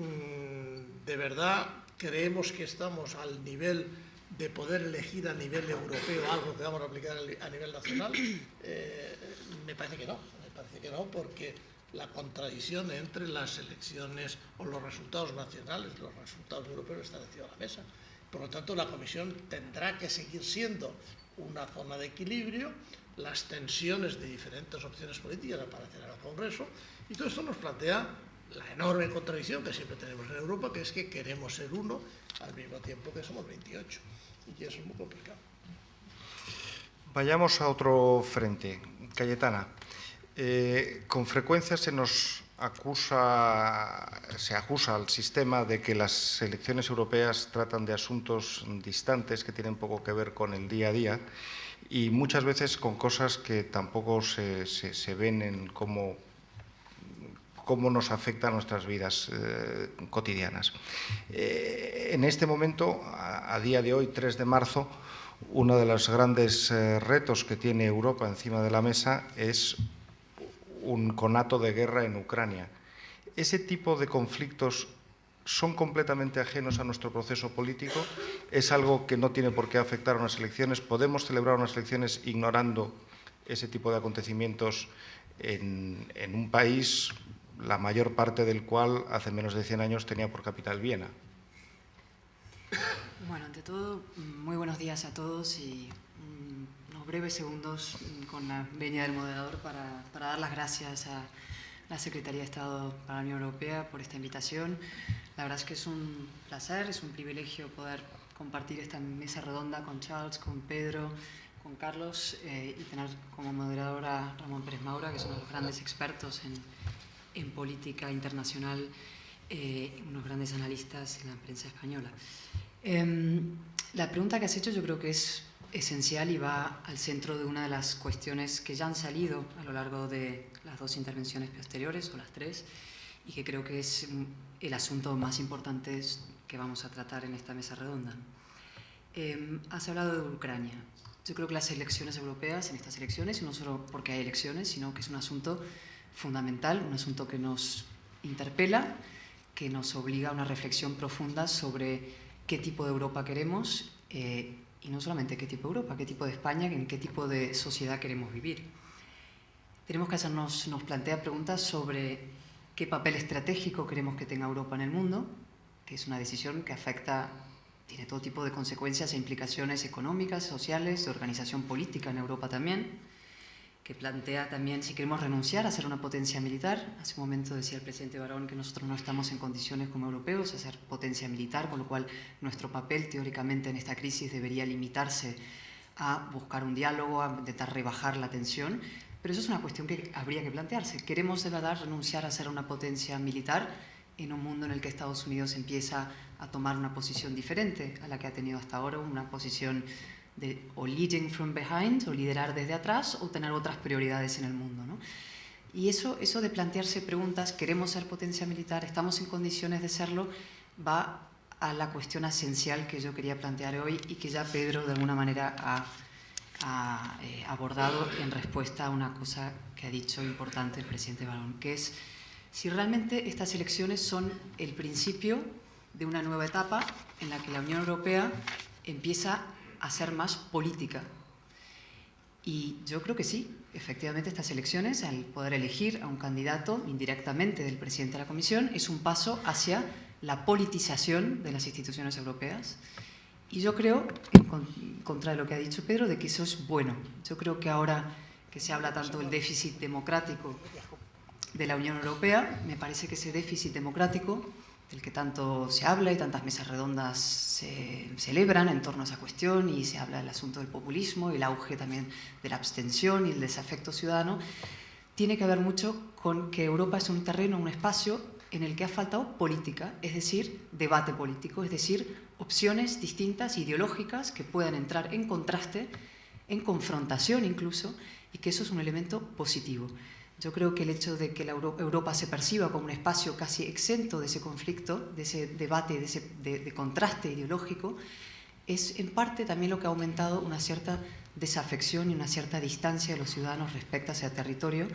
de verdad creemos que estamos al nivel de poder elegir a nivel europeo algo que vamos a aplicar a nivel nacional. Me parece que no, porque la contradicción entre las elecciones o los resultados nacionales y los resultados europeos están encima de la mesa. Por lo tanto, la Comisión tendrá que seguir siendo una zona de equilibrio, las tensiones de diferentes opciones políticas aparecerán en el Congreso, y todo esto nos plantea la enorme contradicción que siempre tenemos en Europa, que es que queremos ser uno al mismo tiempo que somos 28, y eso es muy complicado. Vayamos a otro frente. Cayetana, con frecuencia se acusa al sistema de que las elecciones europeas tratan de asuntos distantes que tienen poco que ver con el día a día y muchas veces con cosas que tampoco se ven en cómo nos afectan nuestras vidas cotidianas. En este momento, a día de hoy, 3 de marzo, uno de los grandes retos que tiene Europa encima de la mesa es un conato de guerra en Ucrania. ¿Ese tipo de conflictos son completamente ajenos a nuestro proceso político? ¿Es algo que no tiene por qué afectar a unas elecciones? ¿Podemos celebrar unas elecciones ignorando ese tipo de acontecimientos en un país, la mayor parte del cual hace menos de 100 años tenía por capital Viena? Bueno, ante todo, muy buenos días a todos y unos breves segundos con la venia del moderador para dar las gracias a la Secretaría de Estado para la Unión Europea por esta invitación. La verdad es que es un placer, es un privilegio poder compartir esta mesa redonda con Charles, con Pedro, con Carlos y tener como moderador a Ramón Pérez Maura, que es uno de los grandes expertos en política internacional, unos grandes analistas en la prensa española. La pregunta que has hecho yo creo que es esencial y va al centro de una de las cuestiones que ya han salido a lo largo de las 2 intervenciones posteriores, o las 3, y que creo que es el asunto más importante que vamos a tratar en esta mesa redonda. Has hablado de Ucrania. Yo creo que las elecciones europeas, en estas elecciones, y no solo porque hay elecciones, sino que es un asunto fundamental, un asunto que nos interpela, que nos obliga a una reflexión profunda sobre qué tipo de Europa queremos y no solamente qué tipo de Europa, qué tipo de España, en qué tipo de sociedad queremos vivir. Tenemos que nos plantea preguntas sobre qué papel estratégico queremos que tenga Europa en el mundo, que es una decisión que tiene todo tipo de consecuencias e implicaciones económicas, sociales, de organización política en Europa también, que plantea también si queremos renunciar a ser una potencia militar. Hace un momento decía el presidente Barón que nosotros no estamos en condiciones como europeos de ser potencia militar, con lo cual nuestro papel teóricamente en esta crisis debería limitarse a buscar un diálogo, a intentar rebajar la tensión, pero eso es una cuestión que habría que plantearse. ¿Queremos de verdad renunciar a ser una potencia militar en un mundo en el que Estados Unidos empieza a tomar una posición diferente a la que ha tenido hasta ahora, una posición de o leading from behind, o liderar desde atrás, o tener otras prioridades en el mundo, ¿no? Y eso de plantearse preguntas, ¿queremos ser potencia militar? ¿Estamos en condiciones de serlo? Va a la cuestión esencial que yo quería plantear hoy y que ya Pedro de alguna manera ha abordado en respuesta a una cosa que ha dicho importante el presidente Barón, que es si realmente estas elecciones son el principio de una nueva etapa en la que la Unión Europea empieza a ser más política. Y yo creo que sí, efectivamente estas elecciones, al poder elegir a un candidato indirectamente del presidente de la Comisión, es un paso hacia la politización de las instituciones europeas. Y yo creo, en contra de lo que ha dicho Pedro, de que eso es bueno. Yo creo que ahora que se habla tanto del déficit democrático de la Unión Europea, me parece que ese déficit democrático del que tanto se habla y tantas mesas redondas se celebran en torno a esa cuestión, y se habla del asunto del populismo y el auge también de la abstención y el desafecto ciudadano, tiene que ver mucho con que Europa es un terreno, un espacio en el que ha faltado política, es decir, debate político, es decir, opciones distintas, ideológicas, que puedan entrar en contraste, en confrontación incluso, y que eso es un elemento positivo. Yo creo que el hecho de que Europa se perciba como un espacio casi exento de ese conflicto, de ese debate, de contraste ideológico, es en parte también lo que ha aumentado una cierta desafección y una cierta distancia de los ciudadanos respecto a ese territorio,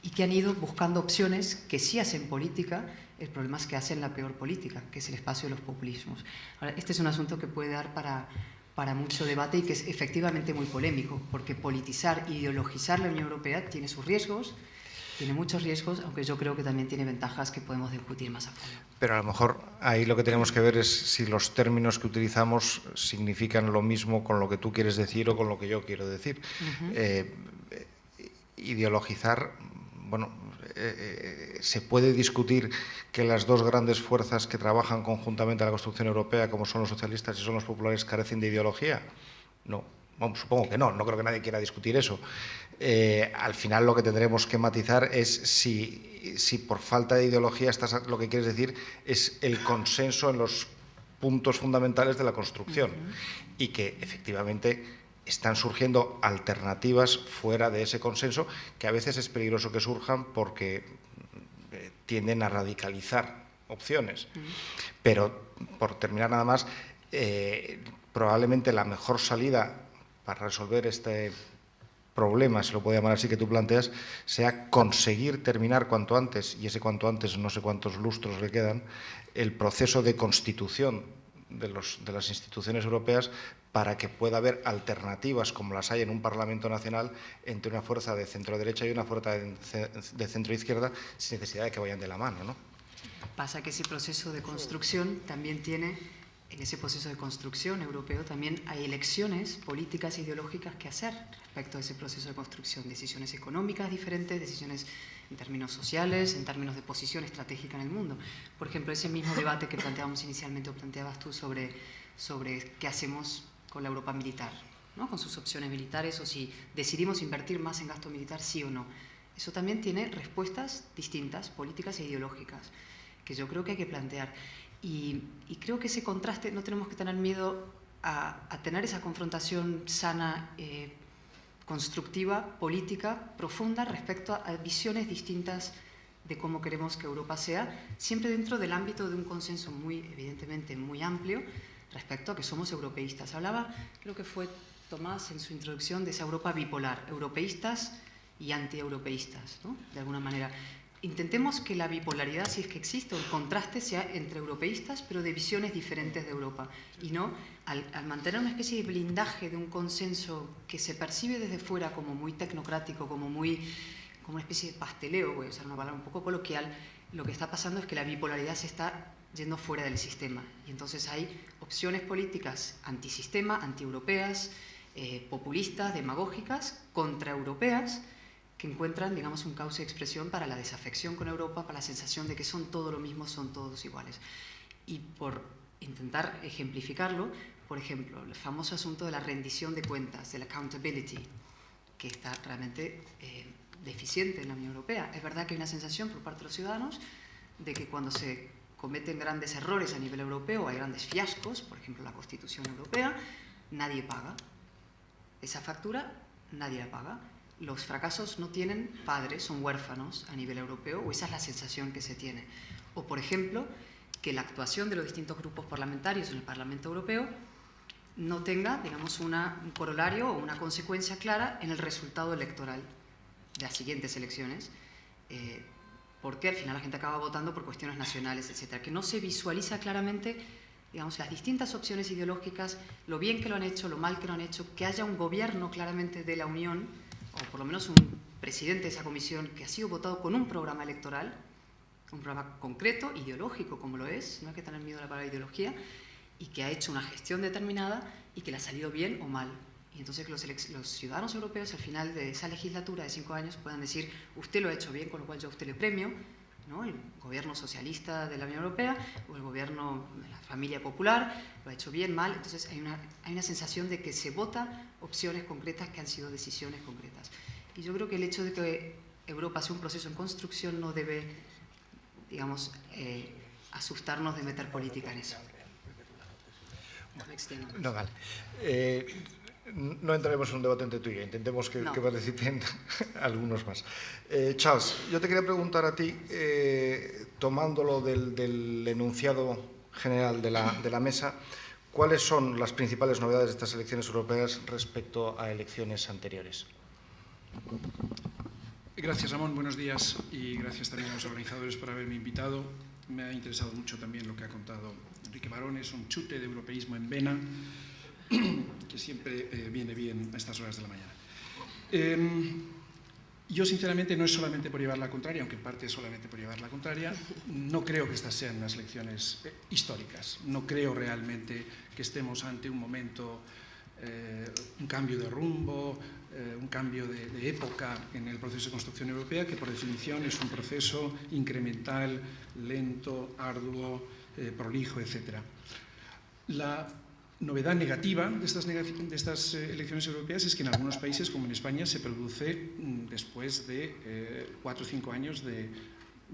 y que han ido buscando opciones que sí hacen política. El problema es que hacen la peor política, que es el espacio de los populismos. Ahora, este es un asunto que puede dar para mucho debate y que es efectivamente muy polémico, porque politizar, ideologizar la Unión Europea tiene sus riesgos, tiene muchos riesgos, aunque yo creo que también tiene ventajas que podemos discutir más a fondo. Pero a lo mejor ahí lo que tenemos que ver es si los términos que utilizamos significan lo mismo con lo que tú quieres decir o con lo que yo quiero decir. Ideologizar, bueno, se puede discutir que las dos grandes fuerzas que trabajan conjuntamente a la construcción europea, como son los socialistas y son los populares, carecen de ideología. No, bueno, supongo que no creo que nadie quiera discutir eso. Al final lo que tendremos que matizar es si por falta de ideología lo que quieres decir es el consenso en los puntos fundamentales de la construcción y que efectivamente están surgiendo alternativas fuera de ese consenso, que a veces es peligroso que surjan porque tienden a radicalizar opciones. Pero, por terminar nada más, probablemente la mejor salida para resolver este problema, se lo puedo llamar así, que tú planteas, sea conseguir terminar cuanto antes, y ese cuanto antes no sé cuántos lustros le quedan, el proceso de constitución de las instituciones europeas, para que pueda haber alternativas, como las hay en un Parlamento Nacional, entre una fuerza de centro-derecha y una fuerza de centro-izquierda, sin necesidad de que vayan de la mano, ¿no? Pasa que ese proceso de construcción también tiene, en ese proceso de construcción europeo, también hay elecciones políticas e ideológicas que hacer respecto a ese proceso de construcción. Decisiones económicas diferentes, decisiones en términos sociales, en términos de posición estratégica en el mundo. Por ejemplo, ese mismo debate que planteábamos inicialmente, o planteabas tú, sobre qué hacemos con la Europa militar, ¿no? Con sus opciones militares, o si decidimos invertir más en gasto militar, sí o no. Eso también tiene respuestas distintas, políticas e ideológicas, que yo creo que hay que plantear. Y creo que ese contraste, no tenemos que tener miedo a tener esa confrontación sana, constructiva, política, profunda, respecto a visiones distintas de cómo queremos que Europa sea, siempre dentro del ámbito de un consenso evidentemente muy amplio, respecto a que somos europeístas. Hablaba, creo que fue Tomás en su introducción, de esa Europa bipolar, europeístas y antieuropeístas, ¿no? De alguna manera. Intentemos que la bipolaridad, si es que existe, o el contraste sea entre europeístas, pero de visiones diferentes de Europa. Y no, al mantener una especie de blindaje de un consenso que se percibe desde fuera como muy tecnocrático, como una especie de pasteleo, voy a usar una palabra un poco coloquial, lo que está pasando es que la bipolaridad se está yendo fuera del sistema. Y entonces hay opciones políticas antisistema, antieuropeas, populistas, demagógicas, contraeuropeas, que encuentran, digamos, un cauce de expresión para la desafección con Europa, para la sensación de que son todo lo mismo, son todos iguales. Y por intentar ejemplificarlo, por ejemplo, el famoso asunto de la rendición de cuentas, del accountability, que está realmente deficiente en la Unión Europea. Es verdad que hay una sensación por parte de los ciudadanos de que cuando se cometen grandes errores a nivel europeo, hay grandes fiascos, por ejemplo la Constitución Europea, nadie paga. Esa factura nadie la paga. Los fracasos no tienen padres, son huérfanos a nivel europeo, o esa es la sensación que se tiene. O, por ejemplo, que la actuación de los distintos grupos parlamentarios en el Parlamento Europeo no tenga, digamos, un corolario o una consecuencia clara en el resultado electoral de las siguientes elecciones, porque al final la gente acaba votando por cuestiones nacionales, etcétera, que no se visualiza claramente, digamos, las distintas opciones ideológicas, lo bien que lo han hecho, lo mal que lo han hecho, que haya un gobierno claramente de la Unión, o por lo menos un presidente de esa comisión que ha sido votado con un programa electoral, un programa concreto, ideológico como lo es, no hay que tener miedo a la palabra ideología, y que ha hecho una gestión determinada y que le ha salido bien o mal. Y entonces los ciudadanos europeos al final de esa legislatura de 5 años puedan decir, usted lo ha hecho bien, con lo cual yo a usted le premio, ¿no? El gobierno socialista de la Unión Europea o el gobierno de la familia popular lo ha hecho bien, mal. Entonces hay una sensación de que se vota opciones concretas que han sido decisiones concretas. Y yo creo que el hecho de que Europa sea un proceso en construcción no debe, digamos, asustarnos de meter política en eso. No, vale. No entraremos en un debate entre tú y yo, intentemos que participen algunos más. Charles, yo te quería preguntar a ti, tomándolo del enunciado general de la mesa, ¿cuáles son las principales novedades de estas elecciones europeas respecto a elecciones anteriores? Gracias, Ramón. Buenos días y gracias también a los organizadores por haberme invitado. Me ha interesado mucho también lo que ha contado Enrique Barón. Es un chute de europeísmo en vena que siempre viene bien a estas horas de la mañana. Yo, sinceramente, no es solamente por llevar la contraria, aunque en parte es solamente por llevar la contraria. No creo que estas sean unas elecciones históricas. No creo realmente que estemos ante un momento, un cambio de rumbo, un cambio de época en el proceso de construcción europea, que por definición es un proceso incremental, lento, arduo, prolijo, etc. novedad negativa de estas elecciones europeas es que en algunos países, como en España, se produce después de 4 o 5 años de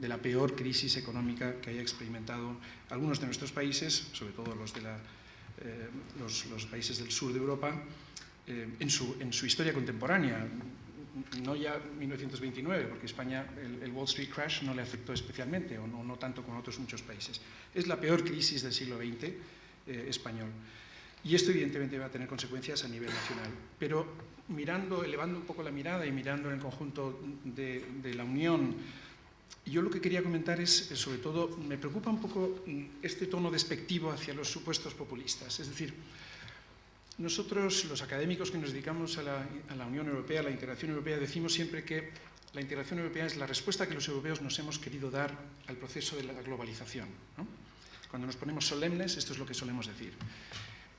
la peor crisis económica que haya experimentado algunos de nuestros países, sobre todo los países del sur de Europa, en su historia contemporánea. No ya 1929, porque España el Wall Street Crash no le afectó especialmente, o no tanto como otros muchos países. Es la peor crisis del siglo XX español. Y esto evidentemente va a tener consecuencias a nivel nacional. Pero elevando un poco la mirada y mirando en el conjunto de la Unión, yo lo que quería comentar es, sobre todo, me preocupa un poco este tono despectivo hacia los supuestos populistas. Es decir, nosotros, los académicos que nos dedicamos a la Unión Europea, a la integración europea, decimos siempre que la integración europea es la respuesta que los europeos nos hemos querido dar al proceso de la globalización, ¿no? Cuando nos ponemos solemnes, esto es lo que solemos decir.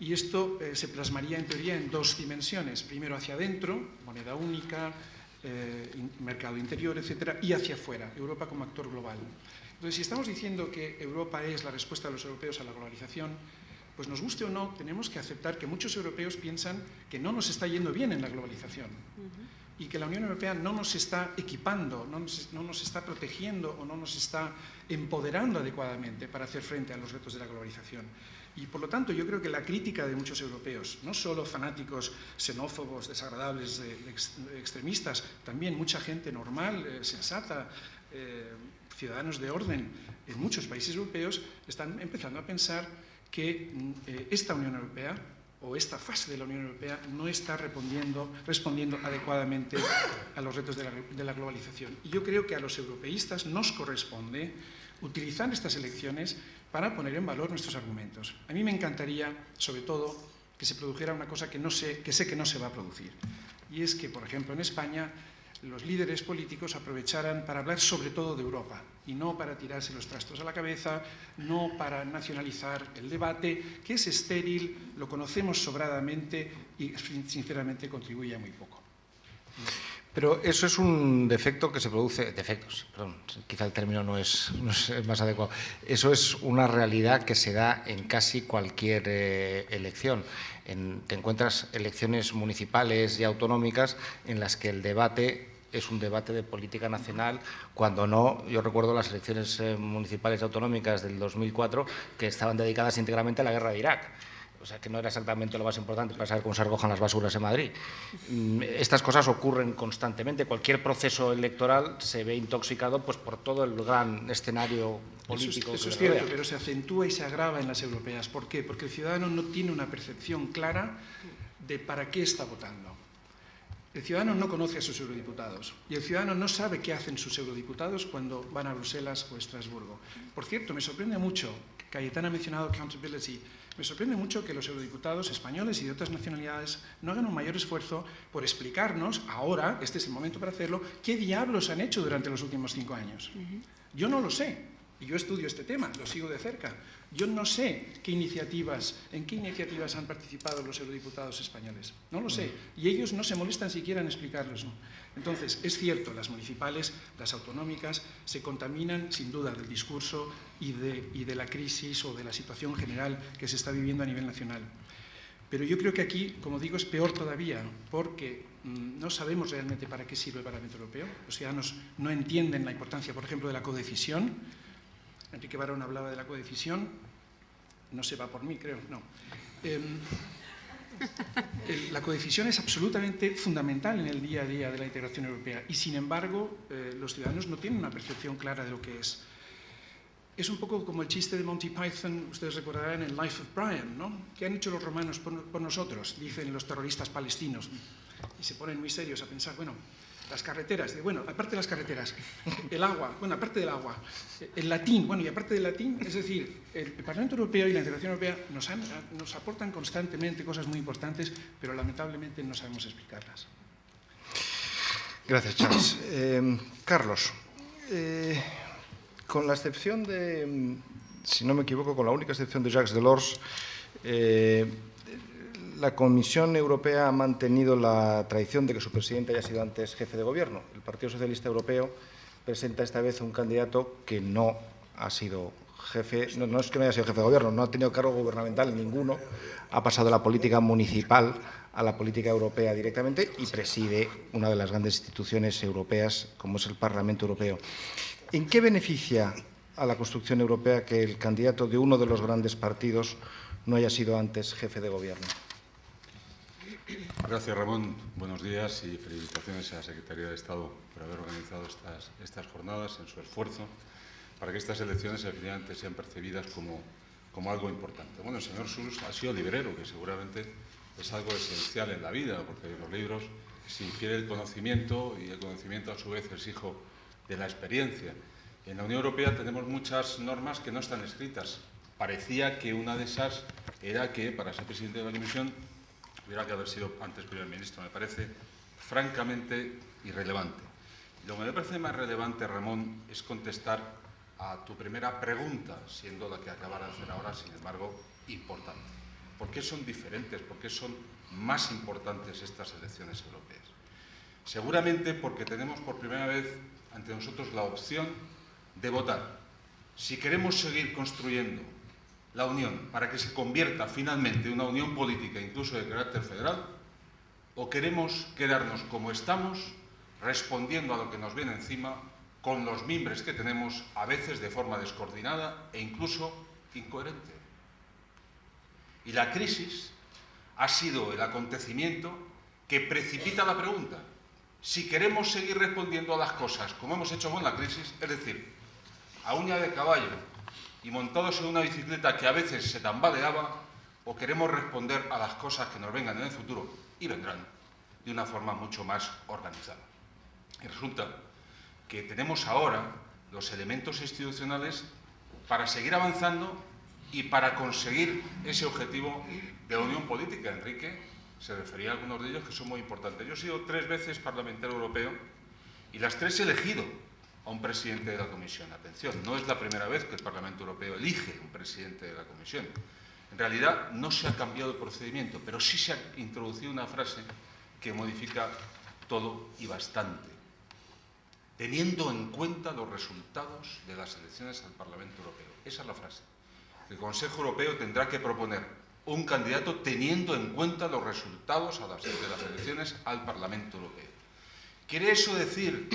Y esto se plasmaría en teoría en 2 dimensiones. Primero hacia adentro, moneda única, mercado interior, etcétera, y hacia afuera, Europa como actor global. Entonces, si estamos diciendo que Europa es la respuesta de los europeos a la globalización, pues nos guste o no, tenemos que aceptar que muchos europeos piensan que no nos está yendo bien en la globalización y que la Unión Europea no nos está equipando, no nos está protegiendo o no nos está empoderando adecuadamente para hacer frente a los retos de la globalización. Y por lo tanto yo creo que la crítica de muchos europeos, no solo fanáticos, xenófobos, desagradables, extremistas, también mucha gente normal, sensata, ciudadanos de orden en muchos países europeos están empezando a pensar que esta Unión Europea o esta fase de la Unión Europea no está respondiendo adecuadamente a los retos de la globalización. Y yo creo que a los europeístas nos corresponde utilizar estas elecciones para poner en valor nuestros argumentos. A mí me encantaría, sobre todo, que se produjera una cosa que sé que no se va a producir. Y es que, por ejemplo, en España, los líderes políticos aprovecharan para hablar sobre todo de Europa y no para tirarse los trastos a la cabeza, no para nacionalizar el debate, que es estéril, lo conocemos sobradamente y, sinceramente, contribuye a muy poco. Pero eso es un defecto que se produce, quizá el término no es más adecuado. Eso es una realidad que se da en casi cualquier elección. Te encuentras elecciones municipales y autonómicas en las que el debate es un debate de política nacional, cuando no, yo recuerdo las elecciones municipales y autonómicas del 2004 que estaban dedicadas íntegramente a la guerra de Irak. O sea, que no era exactamente lo más importante para saber cómo se recojan las basuras en Madrid. Estas cosas ocurren constantemente. Cualquier proceso electoral se ve intoxicado pues, por todo el gran escenario político. Eso es cierto, pero se acentúa y se agrava en las europeas. ¿Por qué? Porque el ciudadano no tiene una percepción clara de para qué está votando. El ciudadano no conoce a sus eurodiputados y el ciudadano no sabe qué hacen sus eurodiputados cuando van a Bruselas o Estrasburgo. Por cierto, me sorprende mucho, Cayetana ha mencionado accountability, me sorprende mucho que los eurodiputados españoles y de otras nacionalidades no hagan un mayor esfuerzo por explicarnos, ahora, este es el momento para hacerlo, qué diablos han hecho durante los últimos 5 años. Yo no lo sé, y yo estudio este tema, lo sigo de cerca. Yo no sé en qué iniciativas han participado los eurodiputados españoles. No lo sé. Y ellos no se molestan siquiera en explicarlos. Entonces, es cierto, las municipales, las autonómicas, se contaminan sin duda del discurso y de la crisis o de la situación general que se está viviendo a nivel nacional. Pero yo creo que aquí, como digo, es peor todavía, porque no sabemos realmente para qué sirve el Parlamento Europeo. Los ciudadanos no entienden la importancia, por ejemplo, de la codecisión. Enrique Barón hablaba de la codecisión, no se va por mí, creo, no. La codecisión es absolutamente fundamental en el día a día de la integración europea y, sin embargo, los ciudadanos no tienen una percepción clara de lo que es. Es un poco como el chiste de Monty Python, ustedes recordarán en Life of Brian, ¿no? ¿Qué han hecho los romanos por nosotros? Dicen los terroristas palestinos. Y se ponen muy serios a pensar, bueno, las carreteras, bueno, aparte de las carreteras, el agua, bueno, aparte del agua, el latín, bueno, y aparte del latín, es decir, el Parlamento Europeo y la integración europea nos aportan constantemente cosas muy importantes, pero lamentablemente no sabemos explicarlas. Gracias, Charles. Carlos, con la excepción de, si no me equivoco, con la única excepción de Jacques Delors, la Comisión Europea ha mantenido la tradición de que su presidente haya sido antes jefe de gobierno. El Partido Socialista Europeo presenta esta vez un candidato que no ha sido jefe, no es que no haya sido jefe de gobierno, no ha tenido cargo gubernamental ninguno, ha pasado de la política municipal a la política europea directamente y preside una de las grandes instituciones europeas, como es el Parlamento Europeo. ¿En qué beneficia a la construcción europea que el candidato de uno de los grandes partidos no haya sido antes jefe de gobierno? Gracias, Ramón. Buenos días y felicitaciones a la Secretaría de Estado por haber organizado estas jornadas en su esfuerzo para que estas elecciones efectivamente sean percibidas como algo importante. Bueno, el señor Schulz ha sido librero, que seguramente es algo esencial en la vida, porque en los libros se infiere el conocimiento y el conocimiento a su vez es hijo de la experiencia. En la Unión Europea tenemos muchas normas que no están escritas. Parecía que una de esas era que para ser presidente de la Comisión hubiera que haber sido antes primer ministro. Me parece francamente irrelevante. Lo que me parece más relevante, Ramón, es contestar a tu primera pregunta, siendo la que acabas de hacer ahora, sin embargo, importante. ¿Por qué son diferentes? ¿Por qué son más importantes estas elecciones europeas? Seguramente porque tenemos por primera vez ante nosotros la opción de votar. Si queremos seguir construyendo la Unión para que se convierta finalmente en una unión política, incluso de carácter federal, o queremos quedarnos como estamos, respondiendo a lo que nos viene encima, con los mimbres que tenemos, a veces de forma descoordinada e incluso incoherente. Y la crisis ha sido el acontecimiento que precipita la pregunta. Si queremos seguir respondiendo a las cosas como hemos hecho con la crisis, es decir, a uña de caballo y montados en una bicicleta que a veces se tambaleaba, o queremos responder a las cosas que nos vengan en el futuro, y vendrán, de una forma mucho más organizada. Y resulta que tenemos ahora los elementos institucionales para seguir avanzando y para conseguir ese objetivo de la unión política. Enrique se refería a algunos de ellos que son muy importantes. Yo he sido 3 veces parlamentario europeo y las 3 he elegido a un presidente de la Comisión. Atención, no es la primera vez que el Parlamento Europeo elige un presidente de la Comisión. En realidad no se ha cambiado el procedimiento, pero sí se ha introducido una frase que modifica todo y bastante. Teniendo en cuenta los resultados de las elecciones al Parlamento Europeo. Esa es la frase. El Consejo Europeo tendrá que proponer un candidato teniendo en cuenta los resultados de las elecciones al Parlamento Europeo. ¿Quiere eso decir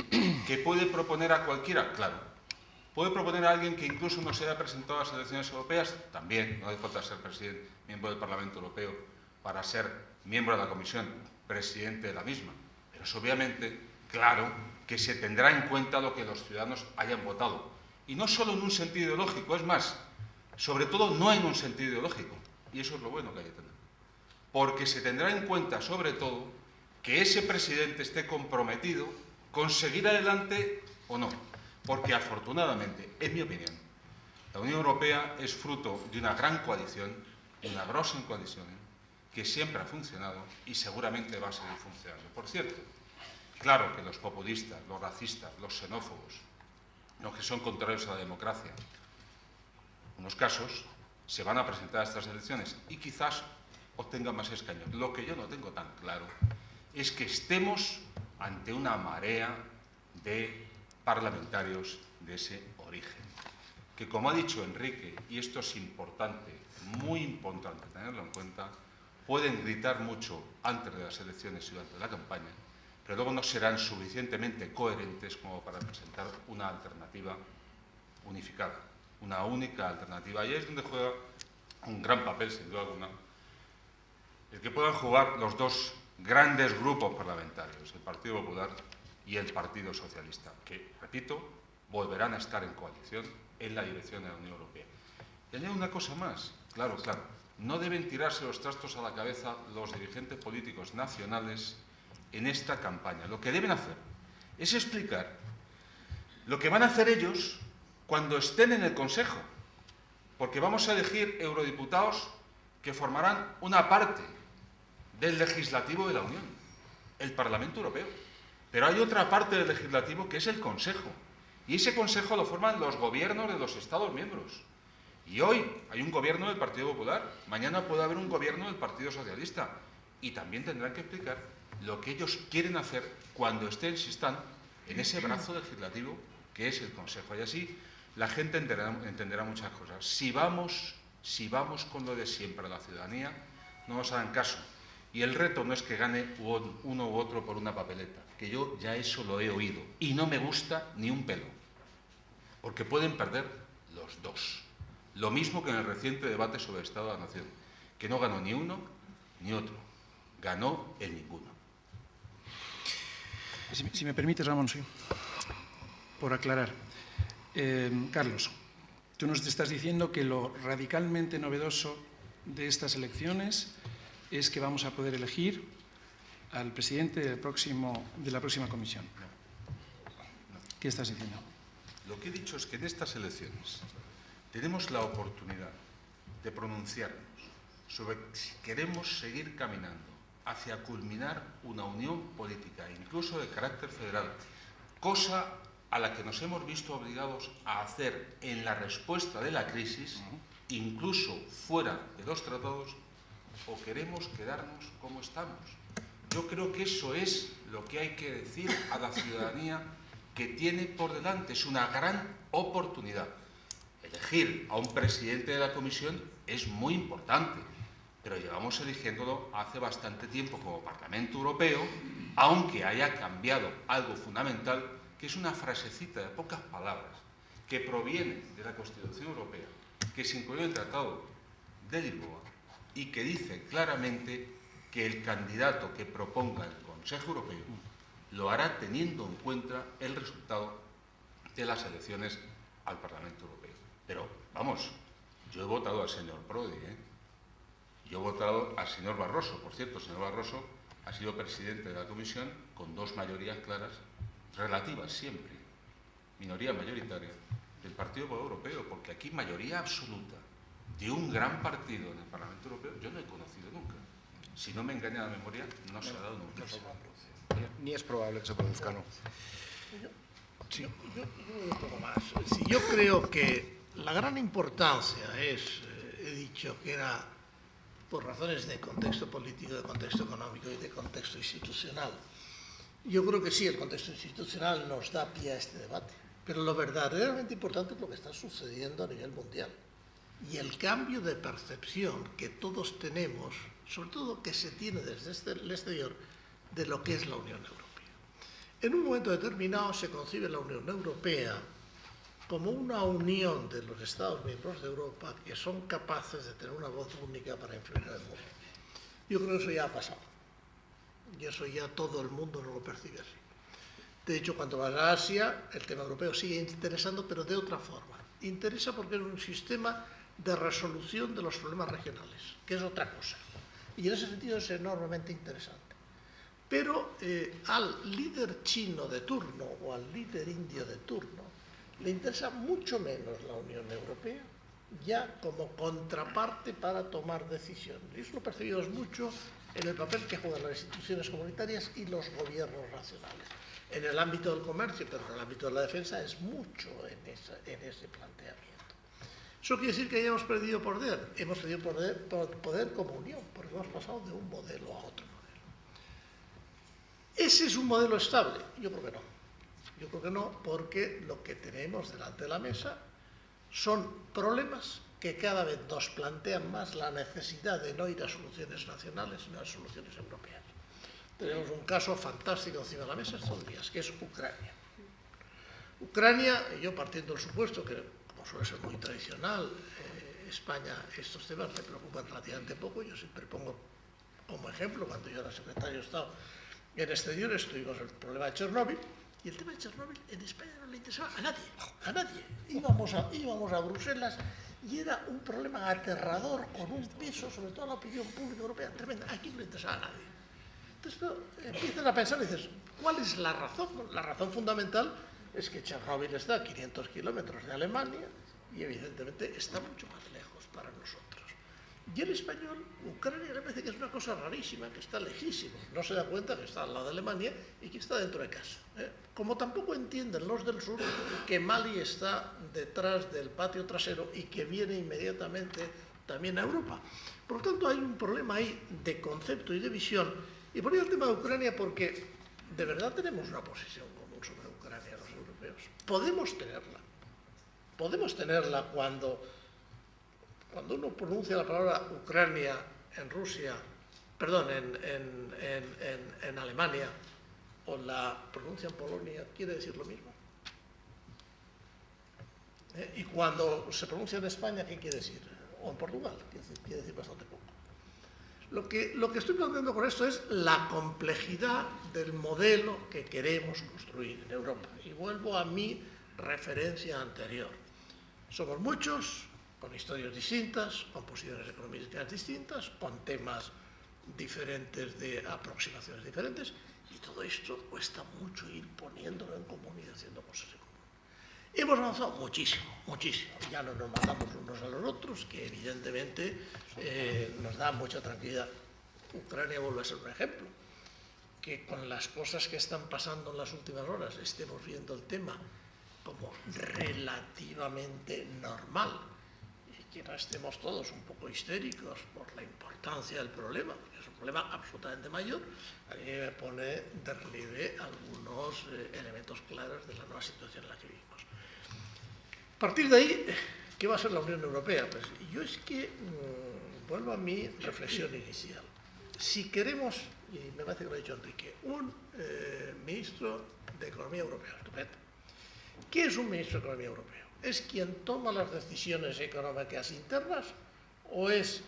que puede proponer a cualquiera? Claro. ¿Puede proponer a alguien que incluso no se haya presentado a las elecciones europeas? También. No hace falta ser presidente, miembro del Parlamento Europeo para ser miembro de la Comisión, presidente de la misma. Pero es obviamente claro que se tendrá en cuenta lo que los ciudadanos hayan votado. Y no solo en un sentido ideológico, es más, sobre todo no en un sentido ideológico. Y eso es lo bueno que hay que tener. Porque se tendrá en cuenta, sobre todo, que ese presidente esté comprometido con seguir adelante o no. Porque afortunadamente, en mi opinión, la Unión Europea es fruto de una gran coalición, una grossa coalición, que siempre ha funcionado y seguramente va a seguir funcionando. Por cierto, claro que los populistas, los racistas, los xenófobos, los que son contrarios a la democracia, en unos casos se van a presentar a estas elecciones y quizás obtengan más escaños. Lo que yo no tengo tan claro es que estemos ante una marea de parlamentarios de ese origen, que como ha dicho Enrique, y esto es importante, muy importante tenerlo en cuenta, pueden gritar mucho antes de las elecciones y durante la campaña, pero luego no serán suficientemente coherentes como para presentar una alternativa unificada, una única alternativa. Y ahí es donde juega un gran papel, sin duda alguna, el que puedan jugar los dos grandes grupos parlamentarios, el Partido Popular y el Partido Socialista, que, repito, volverán a estar en coalición en la dirección de la Unión Europea. Y añado una cosa más, claro, no deben tirarse los trastos a la cabeza los dirigentes políticos nacionales en esta campaña. Lo que deben hacer es explicar lo que van a hacer ellos cuando estén en el Consejo, porque vamos a elegir eurodiputados que formarán una parte del legislativo de la Unión, el Parlamento Europeo. Pero hay otra parte del legislativo que es el Consejo, y ese Consejo lo forman los gobiernos de los Estados miembros. Y hoy hay un gobierno del Partido Popular, mañana puede haber un gobierno del Partido Socialista, y también tendrán que explicar lo que ellos quieren hacer cuando estén, si están, en ese brazo legislativo que es el Consejo. Y así la gente entenderá muchas cosas. Si vamos con lo de siempre a la ciudadanía, no nos harán caso. Y el reto no es que gane uno u otro por una papeleta, que yo ya eso lo he oído. Y no me gusta ni un pelo, porque pueden perder los dos. Lo mismo que en el reciente debate sobre el Estado de la Nación, que no ganó ni uno ni otro, ganó el ninguno. Si me permites, Ramón, sí, por aclarar. Carlos, tú nos estás diciendo que lo radicalmente novedoso de estas elecciones es que vamos a poder elegir al presidente de la próxima comisión. ¿Qué estás diciendo? Lo que he dicho es que en estas elecciones tenemos la oportunidad de pronunciarnos sobre si queremos seguir caminando hacia culminar una unión política, incluso de carácter federal, cosa a la que nos hemos visto obligados a hacer en la respuesta de la crisis, incluso fuera de los tratados, o queremos quedarnos como estamos. Yo creo que eso es lo que hay que decir a la ciudadanía que tiene por delante. Es una gran oportunidad. Elegir a un presidente de la Comisión es muy importante, pero llevamos eligiéndolo hace bastante tiempo como Parlamento Europeo, aunque haya cambiado algo fundamental, que es una frasecita de pocas palabras, que proviene de la Constitución Europea, que se incluyó en el Tratado de Lisboa y que dice claramente que el candidato que proponga el Consejo Europeo lo hará teniendo en cuenta el resultado de las elecciones al Parlamento Europeo. Pero, vamos, yo he votado al señor Prodi, yo he votado al señor Barroso. Por cierto, el señor Barroso ha sido presidente de la Comisión con dos mayorías claras, relativas siempre, minoría mayoritaria, del Partido Popular Europeo, porque aquí mayoría absoluta de un gran partido en el Parlamento Europeo yo no he conocido nunca. Si no me engaña la memoria, no se ha dado nunca. Ni es probable que se produzca, ¿no? Yo voy un poco más. Si yo creo que la gran importancia es, he dicho que era por razones de contexto político, de contexto económico y de contexto institucional. Yo creo que sí, el contexto institucional nos da pie a este debate, pero lo verdaderamente importante es lo que está sucediendo a nivel mundial y el cambio de percepción que todos tenemos, sobre todo que se tiene desde el exterior, de lo que es la Unión Europea. En un momento determinado se concibe la Unión Europea como una unión de los Estados miembros de Europa que son capaces de tener una voz única para influir en el mundo. Yo creo que eso ya ha pasado. Y eso ya todo el mundo no lo percibe así. De hecho, cuando vas a Asia, el tema europeo sigue interesando, pero de otra forma. Interesa porque es un sistema de resolución de los problemas regionales, que es otra cosa. Y en ese sentido es enormemente interesante. Pero al líder chino de turno o al líder indio de turno le interesa mucho menos la Unión Europea, ya como contraparte para tomar decisiones. Y eso lo percibimos mucho en el papel que juegan las instituciones comunitarias y los gobiernos nacionales. En el ámbito del comercio, pero en el ámbito de la defensa es mucho en ese planteamiento. ¿Eso quiere decir que ya hemos perdido poder? Hemos perdido poder como unión, porque hemos pasado de un modelo a otro modelo. ¿Ese es un modelo estable? Yo creo que no. Yo creo que no, porque lo que tenemos delante de la mesa son problemas que cada vez nos plantean más la necesidad de no ir a soluciones nacionales, sino a soluciones europeas. Tenemos un caso fantástico encima de la mesa estos días, que es Ucrania. Ucrania, yo partiendo del supuesto que, como suele ser muy tradicional, España estos temas me preocupan relativamente poco. Yo siempre pongo como ejemplo, cuando yo era secretario de Estado en Exteriores, tuvimos el problema de Chernóbil, y el tema de Chernóbil en España no le interesaba a nadie, a nadie. Íbamos a Bruselas y era un problema aterrador con un peso, sobre todo en la opinión pública europea, tremenda. Aquí no le interesaba a nadie. Entonces empiezas a pensar y dices, ¿cuál es la razón? La razón fundamental es que Chernóbil está a 500 kilómetros de Alemania y evidentemente está mucho más lejos para nosotros. Y el español, Ucrania, le parece que es una cosa rarísima, que está lejísimo. No se da cuenta que está al lado de Alemania y que está dentro de casa. Como tampoco entienden los del sur que Mali está detrás del patio trasero y que viene inmediatamente también a Europa. Por lo tanto, hay un problema ahí de concepto y de visión. Y por ello el tema de Ucrania, porque de verdad tenemos una posición común sobre Ucrania los europeos. Podemos tenerla. Podemos tenerla cuando uno pronuncia la palabra Ucrania en Rusia, perdón, en Alemania, o la pronuncia en Polonia, quiere decir lo mismo. Y cuando se pronuncia en España, ¿qué quiere decir? O en Portugal, quiere decir bastante poco. Lo que estoy planteando con esto es la complejidad del modelo que queremos construir en Europa. Y vuelvo a mi referencia anterior. Somos muchos, con historias distintas, con posiciones económicas distintas, con temas diferentes, de aproximaciones diferentes, y todo esto cuesta mucho ir poniéndolo en común y haciendo cosas en común. Hemos avanzado muchísimo, muchísimo. Ya no nos matamos unos a los otros, que evidentemente nos da mucha tranquilidad. Ucrania vuelve a ser un ejemplo. Que con las cosas que están pasando en las últimas horas estemos viendo el tema como relativamente normal y que no estemos todos un poco histéricos por la importancia del problema, porque es un problema absolutamente mayor, a mí me pone de relieve algunos elementos claros de la nueva situación en la que vivimos. A partir de ahí, ¿qué va a ser la Unión Europea? Pues yo es que vuelvo a mi reflexión inicial. Si queremos, y me parece que lo ha dicho Enrique, un ministro de Economía Europeo, estupendo. ¿Qué es un ministro de Economía Europeo? ¿Es quien toma las decisiones económicas internas o es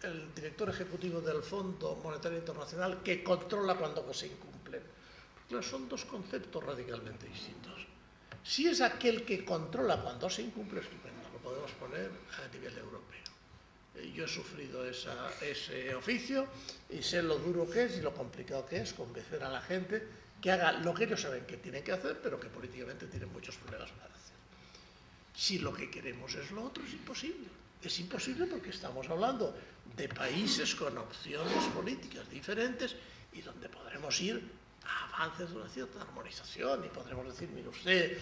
el director ejecutivo del Fondo Monetario Internacional que controla cuando se incumplen? Claro, son dos conceptos radicalmente distintos. Si es aquel que controla cuando se incumple, estupendo, lo podemos poner a nivel europeo. Yo he sufrido ese oficio y sé lo duro que es y lo complicado que es convencer a la gente que haga lo que ellos saben que tienen que hacer, pero que políticamente tienen muchos problemas para hacer. Si lo que queremos es lo otro, es imposible. Es imposible porque estamos hablando de países con opciones políticas diferentes y donde podremos ir a avances de una cierta armonización y podremos decir, mire usted,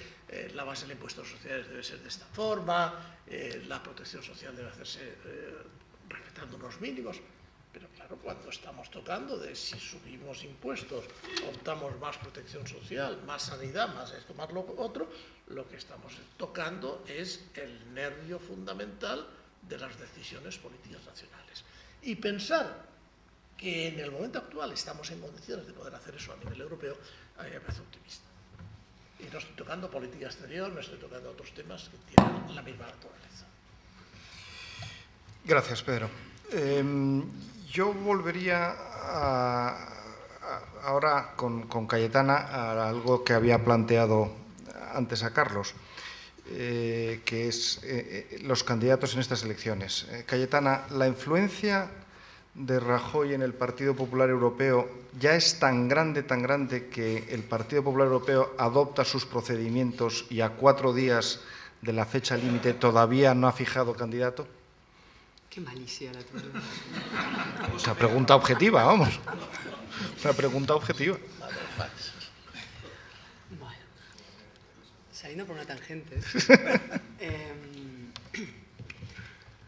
la base del impuesto de sociedades debe ser de esta forma, la protección social debe hacerse respetando unos mínimos. Pero claro, cuando estamos tocando de si subimos impuestos, optamos más protección social, más sanidad, más esto, más lo otro, lo que estamos tocando es el nervio fundamental de las decisiones políticas nacionales. Y pensar que en el momento actual estamos en condiciones de poder hacer eso a nivel europeo, a mí me parece optimista. Y no estoy tocando política exterior, no estoy tocando otros temas que tienen la misma naturaleza. Gracias, Pedro. Yo volvería ahora con Cayetana a algo que había planteado antes a Carlos, que es los candidatos en estas elecciones. Cayetana, la influencia de Rajoy en el Partido Popular Europeo ya es tan grande que el Partido Popular Europeo adopta sus procedimientos y a 4 días de la fecha límite todavía no ha fijado candidato. Qué malicia la tuya. Una pregunta objetiva, vamos. Una pregunta objetiva. Bueno, saliendo por una tangente.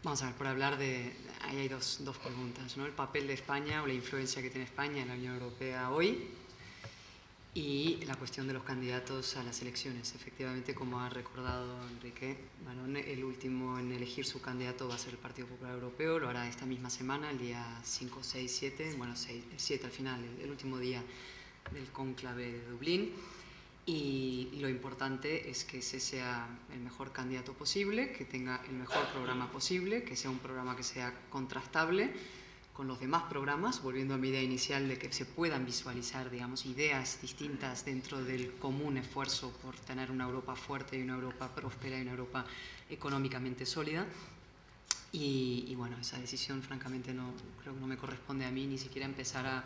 Vamos a ver, por hablar de... Ahí hay dos preguntas, ¿no? El papel de España o la influencia que tiene España en la Unión Europea hoy y la cuestión de los candidatos a las elecciones. Efectivamente, como ha recordado Enrique Barón, el último en elegir su candidato va a ser el Partido Popular Europeo, lo hará esta misma semana, el día 5, 6, 7, bueno, 7 al final, el último día del cónclave de Dublín. Y lo importante es que ese sea el mejor candidato posible, que tenga el mejor programa posible, que sea un programa que sea contrastable con los demás programas, volviendo a mi idea inicial de que se puedan visualizar, digamos, ideas distintas dentro del común esfuerzo por tener una Europa fuerte y una Europa próspera y una Europa económicamente sólida. Y bueno, esa decisión francamente no creo que no me corresponde a mí ni siquiera empezar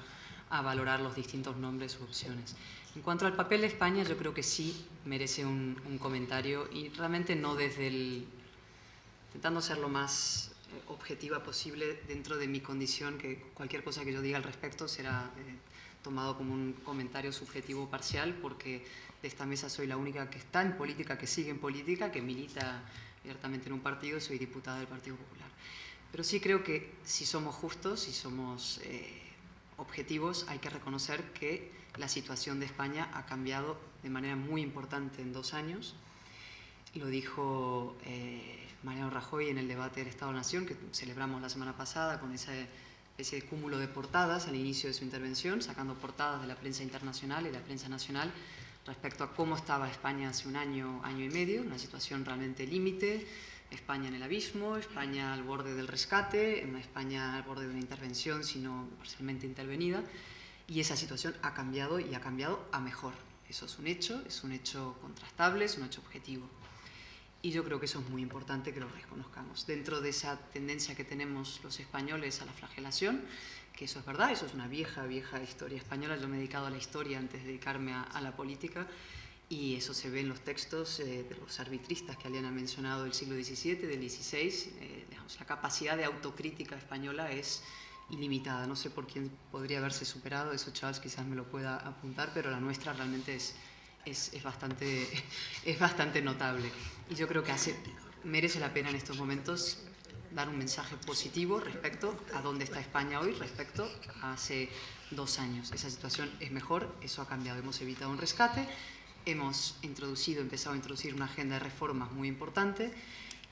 a valorar los distintos nombres u opciones. En cuanto al papel de España, yo creo que sí merece un comentario y realmente no desde intentando ser lo más objetiva posible dentro de mi condición, que cualquier cosa que yo diga al respecto será tomado como un comentario subjetivo parcial, porque de esta mesa soy la única que está en política, que sigue en política, que milita abiertamente en un partido, soy diputada del Partido Popular. Pero sí creo que si somos justos, si somos objetivos, hay que reconocer que la situación de España ha cambiado de manera muy importante en 2 años. lo dijo Mariano Rajoy en el debate del Estado-Nación, que celebramos la semana pasada con esa especie de cúmulo de portadas al inicio de su intervención, sacando portadas de la prensa internacional y la prensa nacional respecto a cómo estaba España hace un año, año y medio, una situación realmente límite, España en el abismo, España al borde del rescate, una España al borde de una intervención, sino parcialmente intervenida, y esa situación ha cambiado y ha cambiado a mejor. Eso es un hecho contrastable, es un hecho objetivo. Y yo creo que eso es muy importante que lo reconozcamos. Dentro de esa tendencia que tenemos los españoles a la flagelación, que eso es verdad, eso es una vieja, vieja historia española. Yo me he dedicado a la historia antes de dedicarme a la política, y eso se ve en los textos de los arbitristas que Aliana ha mencionado del siglo XVII, del XVI. La capacidad de autocrítica española es ilimitada. No sé por quién podría haberse superado, eso Charles quizás me lo pueda apuntar, pero la nuestra realmente es bastante notable. Y yo creo que merece la pena en estos momentos dar un mensaje positivo respecto a dónde está España hoy, respecto a hace 2 años. Esa situación es mejor, eso ha cambiado. Hemos evitado un rescate, hemos empezado a introducir una agenda de reformas muy importante,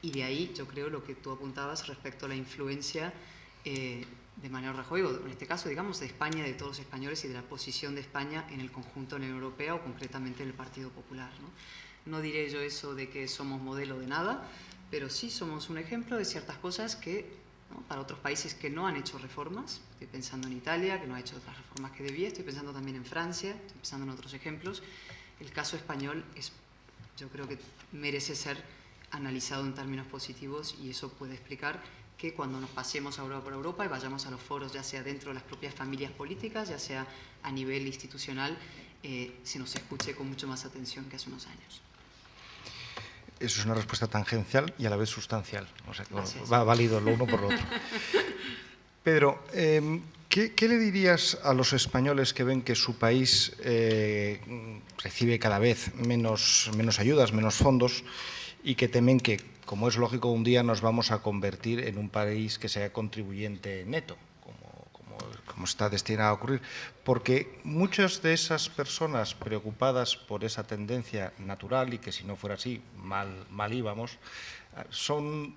y de ahí yo creo lo que tú apuntabas respecto a la influencia de Mariano Rajoy, o en este caso, digamos, de España, de todos los españoles, y de la posición de España en el conjunto de la Unión Europea, o concretamente en el Partido Popular, ¿no? No diré yo eso de que somos modelo de nada, pero sí somos un ejemplo de ciertas cosas que, ¿no?, para otros países que no han hecho reformas, estoy pensando en Italia, que no ha hecho otras reformas que debía, estoy pensando también en Francia, estoy pensando en otros ejemplos. El caso español yo creo que merece ser analizado en términos positivos, y eso puede explicar que cuando nos pasemos ahora por Europa y vayamos a los foros, ya sea dentro de las propias familias políticas, ya sea a nivel institucional, se nos escuche con mucho más atención que hace unos años. Eso es una respuesta tangencial y a la vez sustancial. O sea, que va válido lo uno por lo otro. Pedro, ¿qué le dirías a los españoles que ven que su país recibe cada vez menos ayudas, menos fondos, y que temen que, como es lógico, un día nos vamos a convertir en un país que sea contribuyente neto, como está destinado a ocurrir? Porque muchas de esas personas preocupadas por esa tendencia natural, y que si no fuera así, mal íbamos, están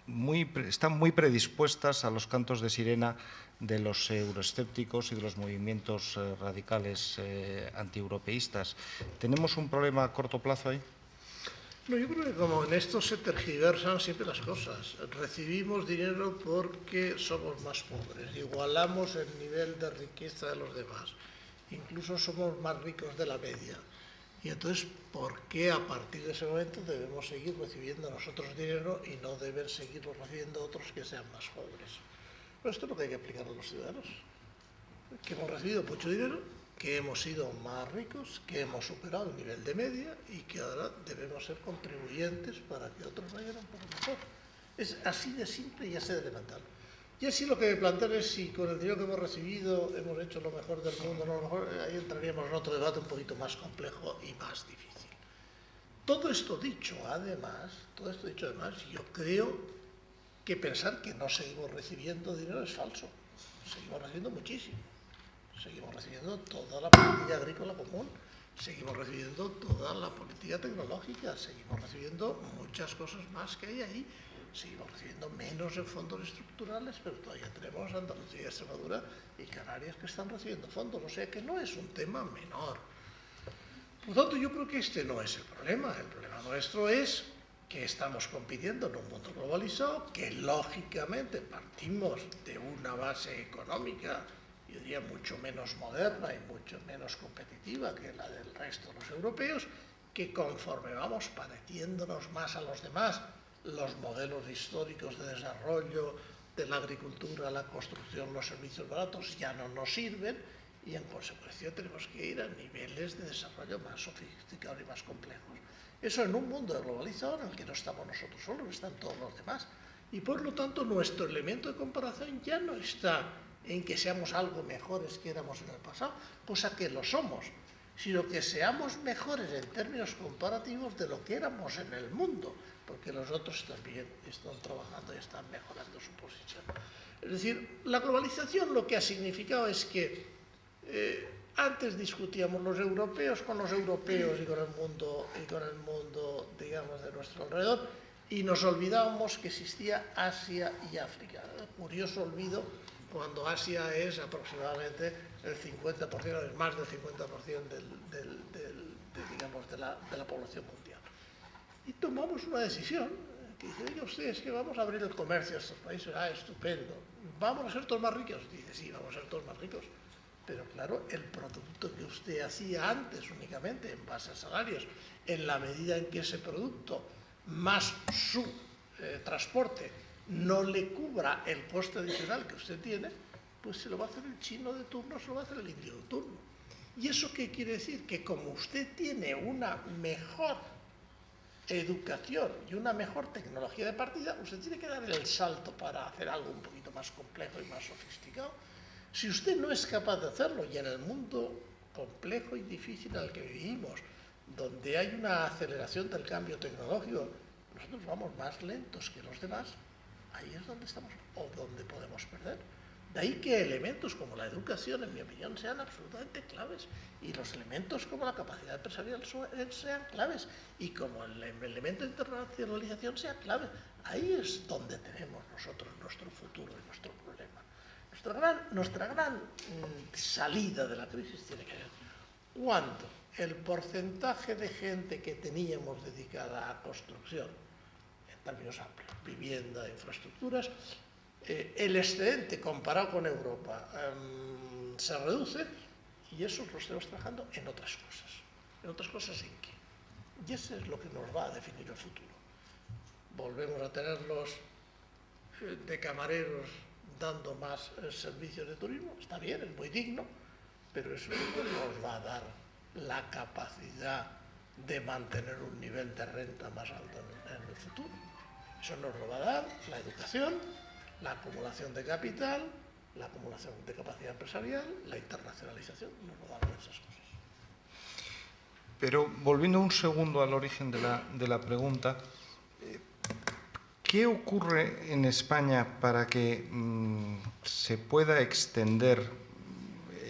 muy predispuestas a los cantos de sirena de los euroescépticos y de los movimientos radicales antieuropeístas. ¿Tenemos un problema a corto plazo ahí? No, yo creo que como en esto se tergiversan siempre las cosas. Recibimos dinero porque somos más pobres, igualamos el nivel de riqueza de los demás, incluso somos más ricos de la media. Y entonces, ¿por qué a partir de ese momento debemos seguir recibiendo nosotros dinero y no deben seguirlo recibiendo otros que sean más pobres? Pero esto es lo que hay que explicar a los ciudadanos, que hemos recibido mucho dinero, que hemos sido más ricos, que hemos superado el nivel de media y que ahora debemos ser contribuyentes para que otros vayan un poco mejor. Es así de simple y así de elemental. Y así lo que me plantean es si con el dinero que hemos recibido hemos hecho lo mejor del mundo, no lo mejor. Ahí entraríamos en otro debate un poquito más complejo y más difícil. Todo esto dicho, además, yo creo que pensar que no seguimos recibiendo dinero es falso. Seguimos recibiendo muchísimo. Seguimos recibiendo toda la política agrícola común, seguimos recibiendo toda la política tecnológica, seguimos recibiendo muchas cosas más que hay ahí, seguimos recibiendo menos en fondos estructurales, pero todavía tenemos Andalucía, Extremadura y Canarias que están recibiendo fondos, o sea que no es un tema menor. Por lo tanto, yo creo que este no es el problema nuestro es que estamos compitiendo en un mundo globalizado, que lógicamente partimos de una base económica, yo diría, mucho menos moderna y mucho menos competitiva que la del resto de los europeos, que conforme vamos pareciéndonos más a los demás, los modelos históricos de desarrollo de la agricultura, la construcción, los servicios baratos ya no nos sirven, y en consecuencia tenemos que ir a niveles de desarrollo más sofisticados y más complejos. Eso en un mundo globalizado en el que no estamos nosotros solos, están todos los demás. Y por lo tanto nuestro elemento de comparación ya no está en que seamos algo mejores que éramos en el pasado, cosa que lo somos, sino que seamos mejores en términos comparativos de lo que éramos en el mundo, porque los otros también están trabajando y están mejorando su posición. Es decir, la globalización lo que ha significado es que Antes discutíamos los europeos con los europeos y con el mundo, digamos, de nuestro alrededor, y nos olvidábamos que existía Asia y África. Curioso olvido cuando Asia es aproximadamente el 50%, más del 50% de la población mundial. Y tomamos una decisión que dice, oiga ustedes, que vamos a abrir el comercio a estos países. Ah, estupendo. ¿Vamos a ser todos más ricos? Dice, sí, vamos a ser todos más ricos. Pero claro, el producto que usted hacía antes únicamente en base a salarios, en la medida en que ese producto más su transporte no le cubra el coste adicional que usted tiene, pues se lo va a hacer el chino de turno, se lo va a hacer el indio de turno. ¿Y eso qué quiere decir? Que como usted tiene una mejor educación y una mejor tecnología de partida, usted tiene que dar el salto para hacer algo un poquito más complejo y más sofisticado. Si usted no es capaz de hacerlo, y en el mundo complejo y difícil en el que vivimos, donde hay una aceleración del cambio tecnológico, nosotros vamos más lentos que los demás, ahí es donde estamos o donde podemos perder. De ahí que elementos como la educación, en mi opinión, sean absolutamente claves, y los elementos como la capacidad empresarial sean claves, y como el elemento de internacionalización sea clave. Ahí es donde tenemos nosotros nuestro futuro y nuestro problema. Nuestra gran salida de la crisis tiene que ver cuando el porcentaje de gente que teníamos dedicada a construcción, en términos amplios, vivienda, infraestructuras, el excedente comparado con Europa se reduce, y eso lo estamos trabajando en otras cosas. ¿En otras cosas en qué? Y eso es lo que nos va a definir el futuro. Volvemos a tenerlos de camareros dando más servicios de turismo, está bien, es muy digno, pero eso nos va a dar la capacidad de mantener un nivel de renta más alto en el futuro. Eso nos lo va a dar la educación, la acumulación de capital, la acumulación de capacidad empresarial, la internacionalización, nos lo dan esas cosas. Pero volviendo un segundo al origen de la pregunta, ¿qué ocurre en España para que se pueda extender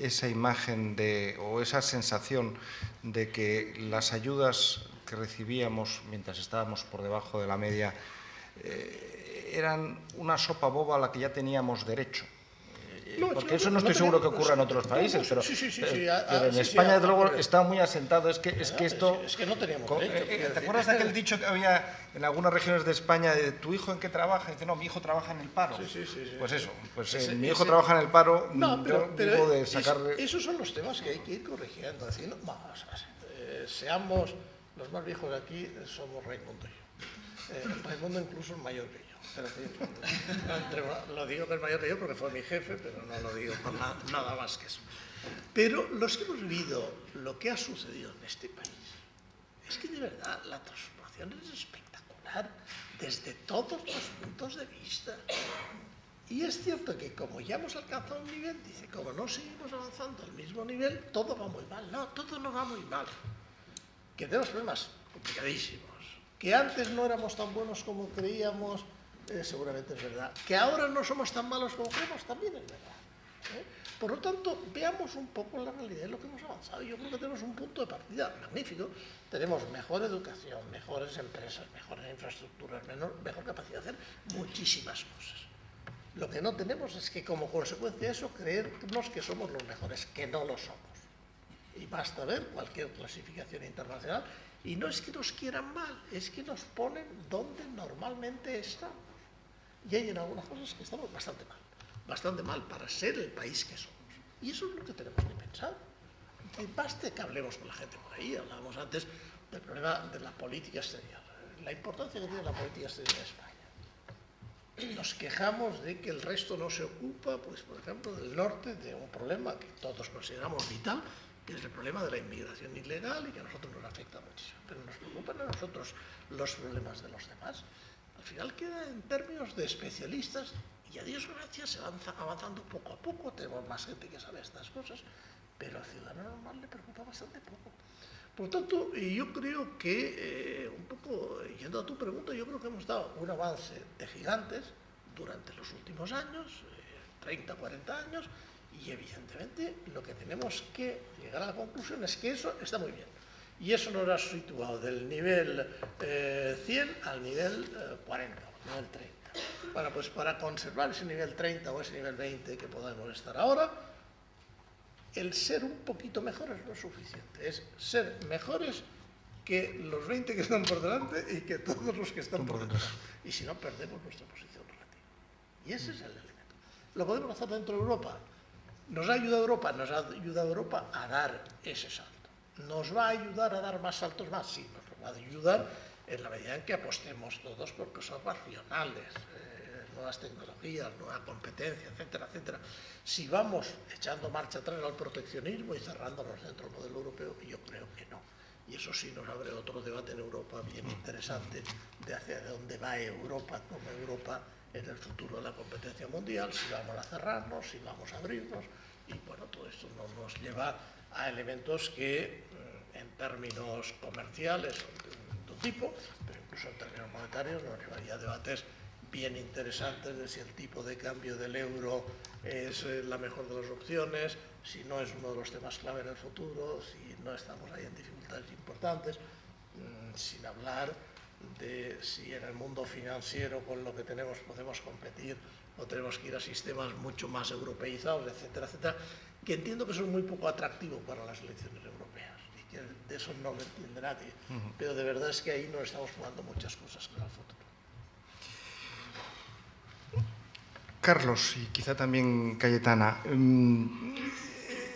esa imagen o esa sensación de que las ayudas que recibíamos mientras estábamos por debajo de la media eran una sopa boba a la que ya teníamos derecho? Porque eso no estoy seguro que ocurra en otros países, pero en España, desde luego, está muy asentado. Es que esto... Es que no teníamos derecho. ¿Te acuerdas de aquel dicho que había en algunas regiones de España de ¿tu hijo en qué trabaja? Y dice, no, mi hijo trabaja en el paro. Pues eso, mi hijo trabaja en el paro, yo vivo de sacarle... Esos son los temas que hay que ir corrigiendo. Es decir, seamos los más viejos de aquí, somos Raimundo y yo. Raimundo incluso es mayor que yo. Es decir, lo digo que es mayor que yo porque fue mi jefe, pero no lo digo por nada más que eso. Pero los que hemos vivido lo que ha sucedido en este país, es que de verdad la transformación es espectacular desde todos los puntos de vista. Y es cierto que como ya hemos alcanzado un nivel, dice, como no seguimos avanzando al mismo nivel, todo va muy mal. No, todo no va muy mal. Que tenemos problemas complicadísimos. Que antes no éramos tan buenos como creíamos, seguramente es verdad. Que ahora no somos tan malos como creemos, también es verdad. Por lo tanto, veamos un poco la realidad de lo que hemos avanzado. Yo creo que tenemos un punto de partida magnífico. Tenemos mejor educación, mejores empresas, mejores infraestructuras, mejor capacidad de hacer muchísimas cosas. Lo que no tenemos es que, como consecuencia de eso, creernos que somos los mejores, que no lo somos. Y basta ver cualquier clasificación internacional. Y no es que nos quieran mal, es que nos ponen donde normalmente estamos. Y hay en algunas cosas que estamos bastante mal para ser el país que somos. Y eso es lo que tenemos que pensar. Que baste que hablemos con la gente por ahí. Hablábamos antes del problema de la política exterior, la importancia que tiene la política exterior en España. Nos quejamos de que el resto no se ocupa, pues por ejemplo, del norte, de un problema que todos consideramos vital, que es el problema de la inmigración ilegal y que a nosotros nos afecta muchísimo. Pero nos preocupan a nosotros los problemas de los demás. Al final queda en términos de especialistas, y a Dios gracias se va avanzando poco a poco, tenemos más gente que sabe estas cosas, pero al ciudadano normal le preocupa bastante poco. Por lo tanto, yo creo que, un poco yendo a tu pregunta, yo creo que hemos dado un avance de gigantes durante los últimos años, 30, 40 años, Y evidentemente lo que tenemos que llegar a la conclusión es que eso está muy bien. Y eso nos ha situado del nivel 100 al nivel 40, al nivel 30. Bueno, pues para conservar ese nivel 30 o ese nivel 20 que podemos estar ahora, el ser un poquito mejores no es suficiente. Es ser mejores que los 20 que están por delante y que todos los que están por detrás. Y si no, perdemos nuestra posición relativa. Y ese es el elemento. ¿Lo podemos hacer dentro de Europa? ¿Nos ha ayudado Europa a dar ese salto? ¿Nos va a ayudar a dar más saltos más? Sí, nos va a ayudar en la medida en que apostemos todos por cosas racionales, nuevas tecnologías, nueva competencia, etcétera, etcétera. Si vamos echando marcha atrás al proteccionismo y cerrándonos dentro del modelo europeo, yo creo que no. Y eso sí nos abre otro debate en Europa bien interesante de hacia dónde va Europa como Europa en el futuro de la competencia mundial, si vamos a cerrarnos, si vamos a abrirnos. Y bueno, todo esto nos lleva a elementos que en términos comerciales son de un tipo, pero incluso en términos monetarios nos llevaría a debates bien interesantes de si el tipo de cambio del euro es la mejor de las opciones, si no es uno de los temas clave en el futuro, si no estamos ahí en dificultades importantes, sin hablar de si en el mundo financiero con lo que tenemos podemos competir o tenemos que ir a sistemas mucho más europeizados, etcétera, etcétera, que entiendo que son muy poco atractivos para las elecciones europeas y que de eso no lo entiende nadie, pero de verdad es que ahí nos estamos jugando muchas cosas para el futuro. Carlos, y quizá también Cayetana,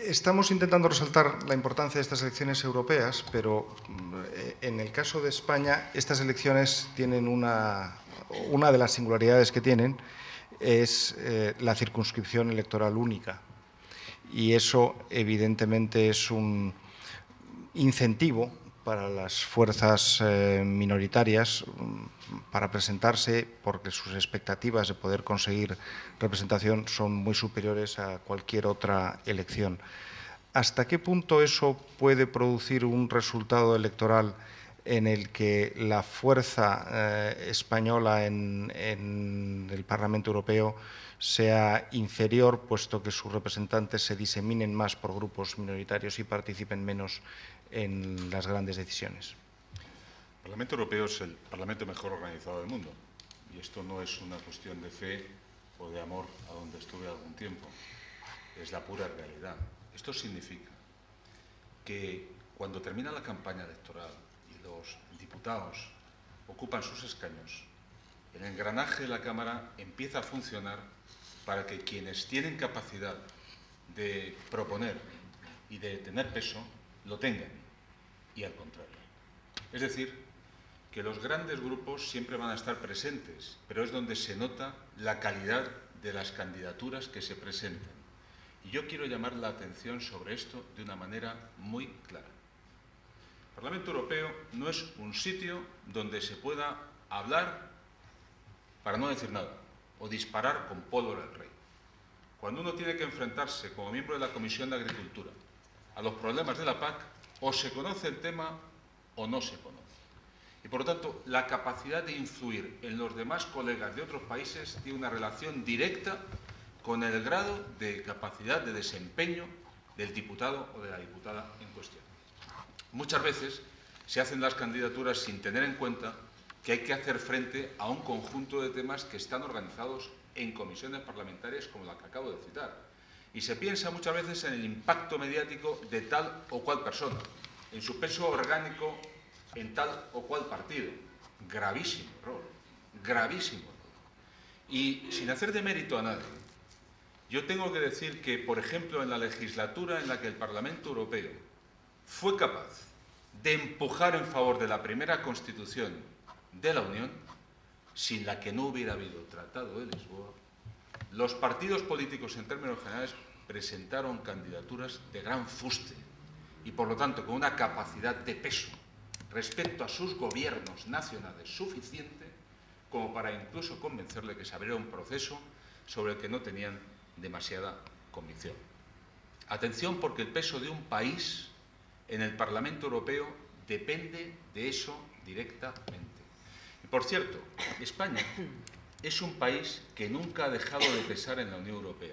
estamos intentando resaltar la importancia de estas elecciones europeas, pero en el caso de España, estas elecciones tienen una de las singularidades que tienen es la circunscripción electoral única. Y eso, evidentemente, es un incentivo para las fuerzas minoritarias para presentarse, porque sus expectativas de poder conseguir representación son muy superiores a cualquier otra elección. ¿Hasta qué punto eso puede producir un resultado electoral en el que la fuerza española en el Parlamento Europeo sea inferior, puesto que sus representantes se diseminen más por grupos minoritarios y participen menos en las grandes decisiones? El Parlamento Europeo es el parlamento mejor organizado del mundo, y esto no es una cuestión de fe o de amor a donde estuve algún tiempo, es la pura realidad. Esto significa que cuando termina la campaña electoral y los diputados ocupan sus escaños, el engranaje de la Cámara empieza a funcionar para que quienes tienen capacidad de proponer y de tener peso, lo tengan, y al contrario. Es decir, que los grandes grupos siempre van a estar presentes, pero es donde se nota la calidad de las candidaturas que se presentan. Y yo quiero llamar la atención sobre esto de una manera muy clara. El Parlamento Europeo no es un sitio donde se pueda hablar para no decir nada, o disparar con pólvora al rey. Cuando uno tiene que enfrentarse como miembro de la Comisión de Agricultura a los problemas de la PAC, o se conoce el tema o no se conoce. Y por lo tanto, la capacidad de influir en los demás colegas de otros países tiene una relación directa con el grado de capacidad de desempeño del diputado o de la diputada en cuestión. Muchas veces se hacen las candidaturas sin tener en cuenta que hay que hacer frente a un conjunto de temas que están organizados en comisiones parlamentarias como la que acabo de citar. Y se piensa muchas veces en el impacto mediático de tal o cual persona, en su peso orgánico en tal o cual partido. Gravísimo error, gravísimo error. Y sin hacer de mérito a nadie, yo tengo que decir que, por ejemplo, en la legislatura en la que el Parlamento Europeo fue capaz de empujar en favor de la primera Constitución de la Unión, sin la que no hubiera habido Tratado de Lisboa, los partidos políticos en términos generales presentaron candidaturas de gran fuste y, por lo tanto, con una capacidad de peso respecto a sus gobiernos nacionales suficiente como para incluso convencerle que se abriera un proceso sobre el que no tenían demasiada convicción. Atención, porque el peso de un país en el Parlamento Europeo depende de eso directamente. Y por cierto, España es un país que nunca ha dejado de pesar en la Unión Europea.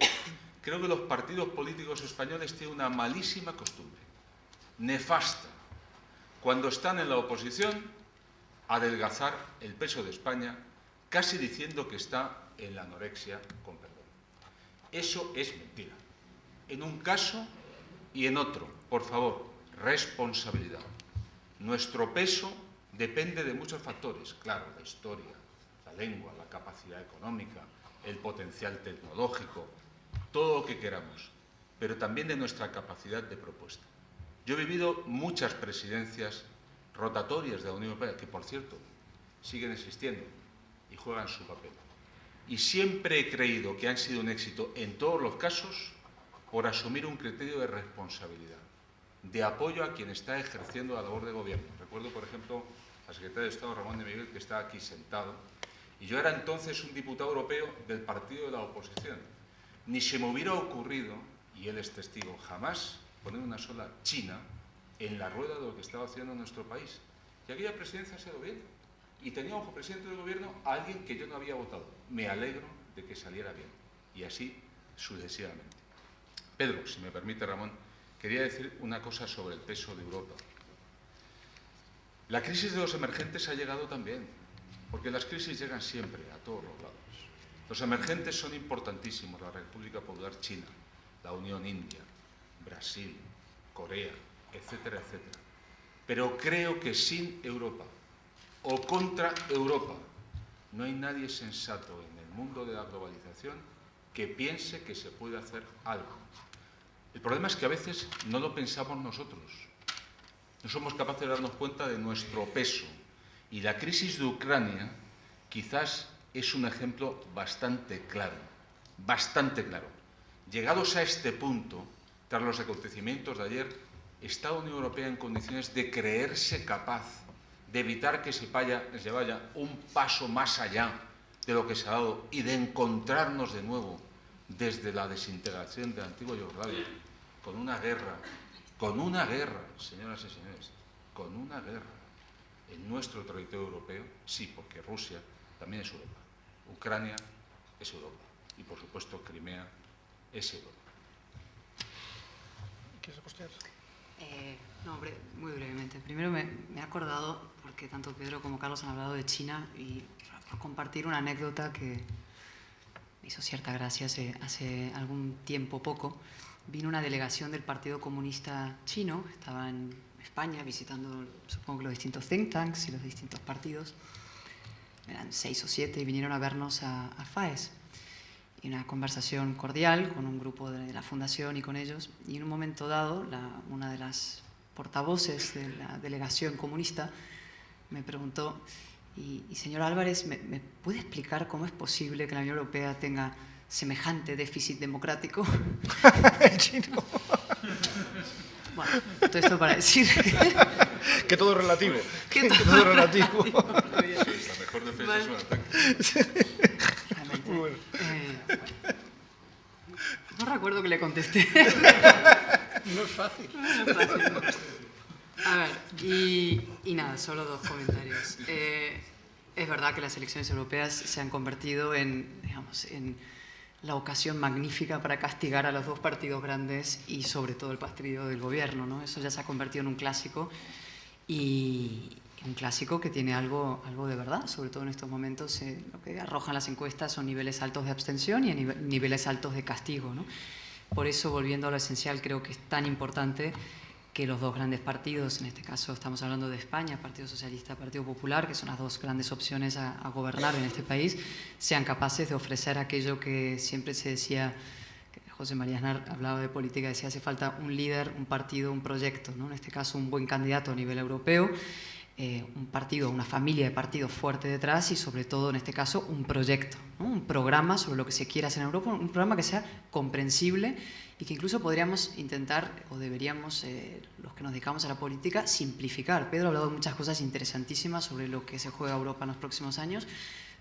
creo que los partidos políticos españoles tienen una malísima costumbre, nefasta, cuando están en la oposición, adelgazar el peso de España, casi diciendo que está en la anorexia, con perdón. Eso es mentira. En un caso y en otro, por favor, responsabilidad. Nuestro peso depende de muchos factores, claro, la historia, la lengua, la capacidad económica, el potencial tecnológico, todo lo que queramos, pero también de nuestra capacidad de propuesta. Yo he vivido muchas presidencias rotatorias de la Unión Europea, que por cierto siguen existiendo y juegan su papel. Y siempre he creído que han sido un éxito en todos los casos por asumir un criterio de responsabilidad, de apoyo a quien está ejerciendo la labor de gobierno. Recuerdo, por ejemplo, al secretario de Estado, Ramón de Miguel, que está aquí sentado, y yo era entonces un diputado europeo del partido de la oposición. Ni se me hubiera ocurrido, y él es testigo, jamás poner una sola China en la rueda de lo que estaba haciendo nuestro país. Y aquella presidencia se ha ido bien. Y tenía como presidente del gobierno a alguien que yo no había votado. Me alegro de que saliera bien. Y así sucesivamente. Pedro, si me permite, Ramón, quería decir una cosa sobre el peso de Europa. La crisis de los emergentes ha llegado también, porque las crisis llegan siempre, a todos los lados. Los emergentes son importantísimos, la República Popular China, la Unión India, Brasil, Corea, etcétera, etcétera. Pero creo que sin Europa o contra Europa no hay nadie sensato en el mundo de la globalización que piense que se puede hacer algo. El problema es que a veces no lo pensamos nosotros. No somos capaces de darnos cuenta de nuestro peso. Y la crisis de Ucrania quizás es un ejemplo bastante claro. Bastante claro. Llegados a este punto, tras los acontecimientos de ayer, ¿está la Unión Europea en condiciones de creerse capaz de evitar que se vaya un paso más allá de lo que se ha dado y de encontrarnos de nuevo desde la desintegración de la antigua Yugoslavia con una guerra, señoras y señores, con una guerra en nuestro territorio europeo? Sí, porque Rusia también es Europa, Ucrania es Europa y, por supuesto, Crimea es Europa. ¿Quieres apostar? No, hombre, muy brevemente. Primero me he acordado, porque tanto Pedro como Carlos han hablado de China, y por compartir una anécdota que me hizo cierta gracia hace algún tiempo poco. Vino una delegación del Partido Comunista Chino, estaba en España visitando, supongo que los distintos think tanks y los distintos partidos. Eran 6 o 7 y vinieron a vernos a FAES. Y una conversación cordial con un grupo de la fundación y con ellos. Y en un momento dado, una de las portavoces de la delegación comunista me preguntó: y señor Álvarez, ¿me puede explicar cómo es posible que la Unión Europea tenga semejante déficit democrático? Chino. Bueno, todo esto para decir que todo es relativo. Que todo es relativo. La mejor defensa es un ataque. Muy bueno. No recuerdo que le contesté. No es fácil. No es fácil. A ver, y nada, solo 2 comentarios. Es verdad que las elecciones europeas se han convertido en la ocasión magnífica para castigar a los 2 partidos grandes y sobre todo el partido del gobierno, ¿no? Eso ya se ha convertido en un clásico, y un clásico que tiene algo de verdad, sobre todo en estos momentos. Lo que arrojan las encuestas son niveles altos de abstención y niveles altos de castigo, ¿no? Por eso, volviendo a lo esencial, creo que es tan importante que los 2 grandes partidos, en este caso estamos hablando de España, Partido Socialista, Partido Popular, que son las 2 grandes opciones a gobernar en este país, sean capaces de ofrecer aquello que siempre se decía. José María Aznar hablaba de política, decía: hace falta un líder, un partido, un proyecto, ¿no? En este caso, un buen candidato a nivel europeo, un partido, una familia de partidos fuerte detrás y, sobre todo, en este caso, un proyecto, ¿no? Un programa sobre lo que se quiere hacer en Europa, un programa que sea comprensible y que incluso podríamos intentar, o deberíamos, los que nos dedicamos a la política, simplificar. Pedro ha hablado de muchas cosas interesantísimas sobre lo que se juega Europa en los próximos años,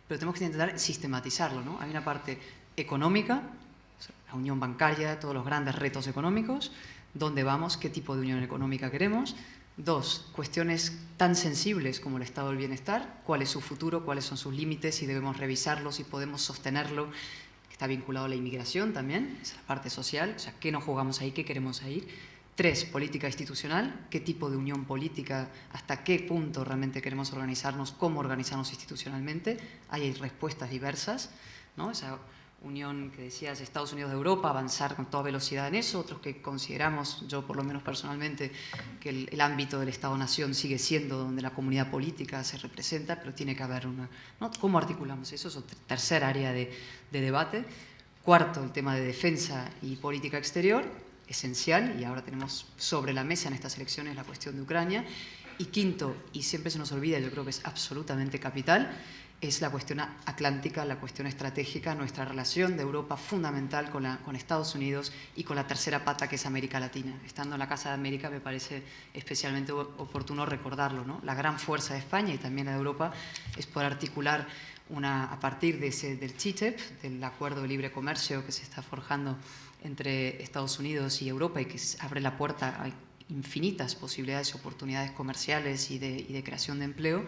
pero tenemos que intentar sistematizarlo, ¿no? Hay una parte económica, la unión bancaria, todos los grandes retos económicos, dónde vamos, qué tipo de unión económica queremos. 2, cuestiones tan sensibles como el estado del bienestar, cuál es su futuro, cuáles son sus límites, si debemos revisarlos, si podemos sostenerlo. está vinculado a la inmigración también, es la parte social, o sea, ¿qué nos jugamos ahí? ¿Qué queremos ahí? 3, política institucional, qué tipo de unión política, hasta qué punto realmente queremos organizarnos, cómo organizarnos institucionalmente. Hay respuestas diversas, ¿no? Esa unión que decías, Estados Unidos de Europa, avanzar con toda velocidad en eso, otros que consideramos, yo por lo menos personalmente, que el ámbito del Estado-Nación sigue siendo donde la comunidad política se representa, pero tiene que haber una, ¿no? ¿Cómo articulamos eso? Es otra tercer área de debate. 4, el tema de defensa y política exterior, esencial, y ahora tenemos sobre la mesa en estas elecciones la cuestión de Ucrania. Y 5, y siempre se nos olvida, yo creo que es absolutamente capital, es la cuestión atlántica, la cuestión estratégica, nuestra relación de Europa fundamental con Estados Unidos y con la tercera pata que es América Latina. Estando en la Casa de América me parece especialmente oportuno recordarlo, ¿no? La gran fuerza de España y también la de Europa es poder articular a partir del TTIP, del Acuerdo de Libre Comercio que se está forjando entre Estados Unidos y Europa y que abre la puerta a infinitas posibilidades y oportunidades comerciales y de creación de empleo.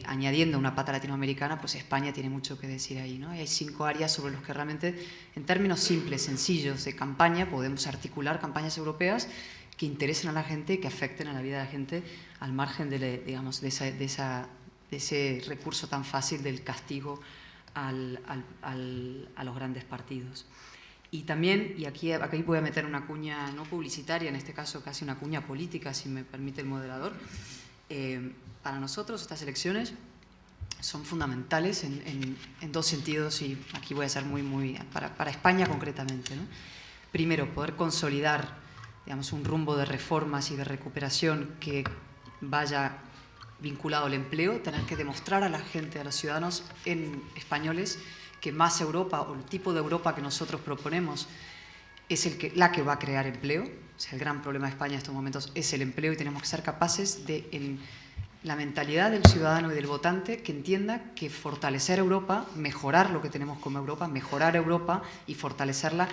Añadiendo una pata latinoamericana, pues España tiene mucho que decir ahí, ¿no? Y hay 5 áreas sobre las que realmente, en términos simples, sencillos de campaña, podemos articular campañas europeas que interesen a la gente y que afecten a la vida de la gente al margen de ese recurso tan fácil del castigo a los grandes partidos. Y también, y aquí voy a meter una cuña no publicitaria, en este caso casi una cuña política, si me permite el moderador. Para nosotros estas elecciones son fundamentales en 2 sentidos, y aquí voy a ser muy para España concretamente, ¿no? Primero, poder consolidar, digamos, un rumbo de reformas y de recuperación que vaya vinculado al empleo, tener que demostrar a la gente, a los ciudadanos españoles, que más Europa o el tipo de Europa que nosotros proponemos es la que va a crear empleo. O sea, el gran problema de España en estos momentos es el empleo y tenemos que ser capaces de, en la mentalidad del ciudadano y del votante, que entienda que fortalecer Europa, mejorar lo que tenemos como Europa, mejorar Europa y fortalecerla,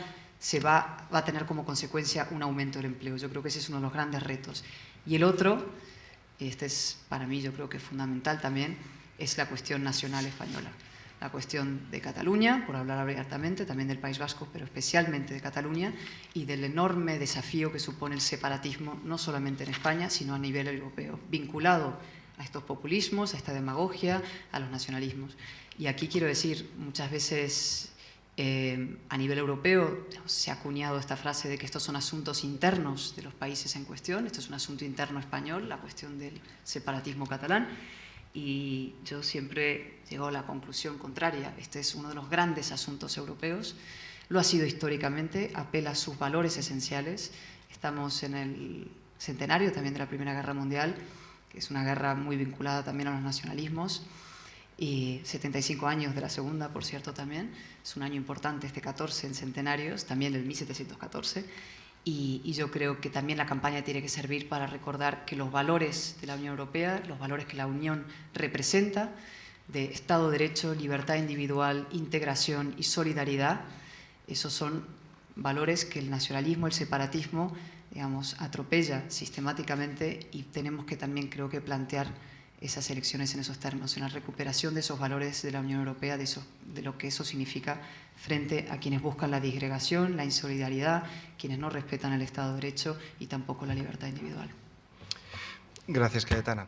va a tener como consecuencia un aumento del empleo. Yo creo que ese es uno de los grandes retos. Y el otro, y este es para mí yo creo que es fundamental también, es la cuestión nacional española. La cuestión de Cataluña, por hablar abiertamente, también del País Vasco, pero especialmente de Cataluña, y del enorme desafío que supone el separatismo, no solamente en España, sino a nivel europeo, vinculado a estos populismos, a esta demagogia, a los nacionalismos. Y aquí quiero decir, muchas veces a nivel europeo se ha acuñado esta frase de que estos son asuntos internos de los países en cuestión, esto es un asunto interno español, la cuestión del separatismo catalán, y yo siempre llego a la conclusión contraria. Este es uno de los grandes asuntos europeos, lo ha sido históricamente, apela a sus valores esenciales. Estamos en el centenario también de la Primera Guerra Mundial, que es una guerra muy vinculada también a los nacionalismos, y 75 años de la Segunda, por cierto, también. Es un año importante este 14 en centenarios, también el 1714, y yo creo que también la campaña tiene que servir para recordar que los valores de la Unión Europea, los valores que la Unión representa, de Estado de Derecho, libertad individual, integración y solidaridad, esos son valores que el nacionalismo, el separatismo, digamos, atropella sistemáticamente, y tenemos que también, creo que, plantear esas elecciones en esos términos, en la recuperación de esos valores de la Unión Europea, de lo que eso significa frente a quienes buscan la disgregación, la insolidaridad, quienes no respetan el Estado de Derecho y tampoco la libertad individual. Gracias, Cayetana.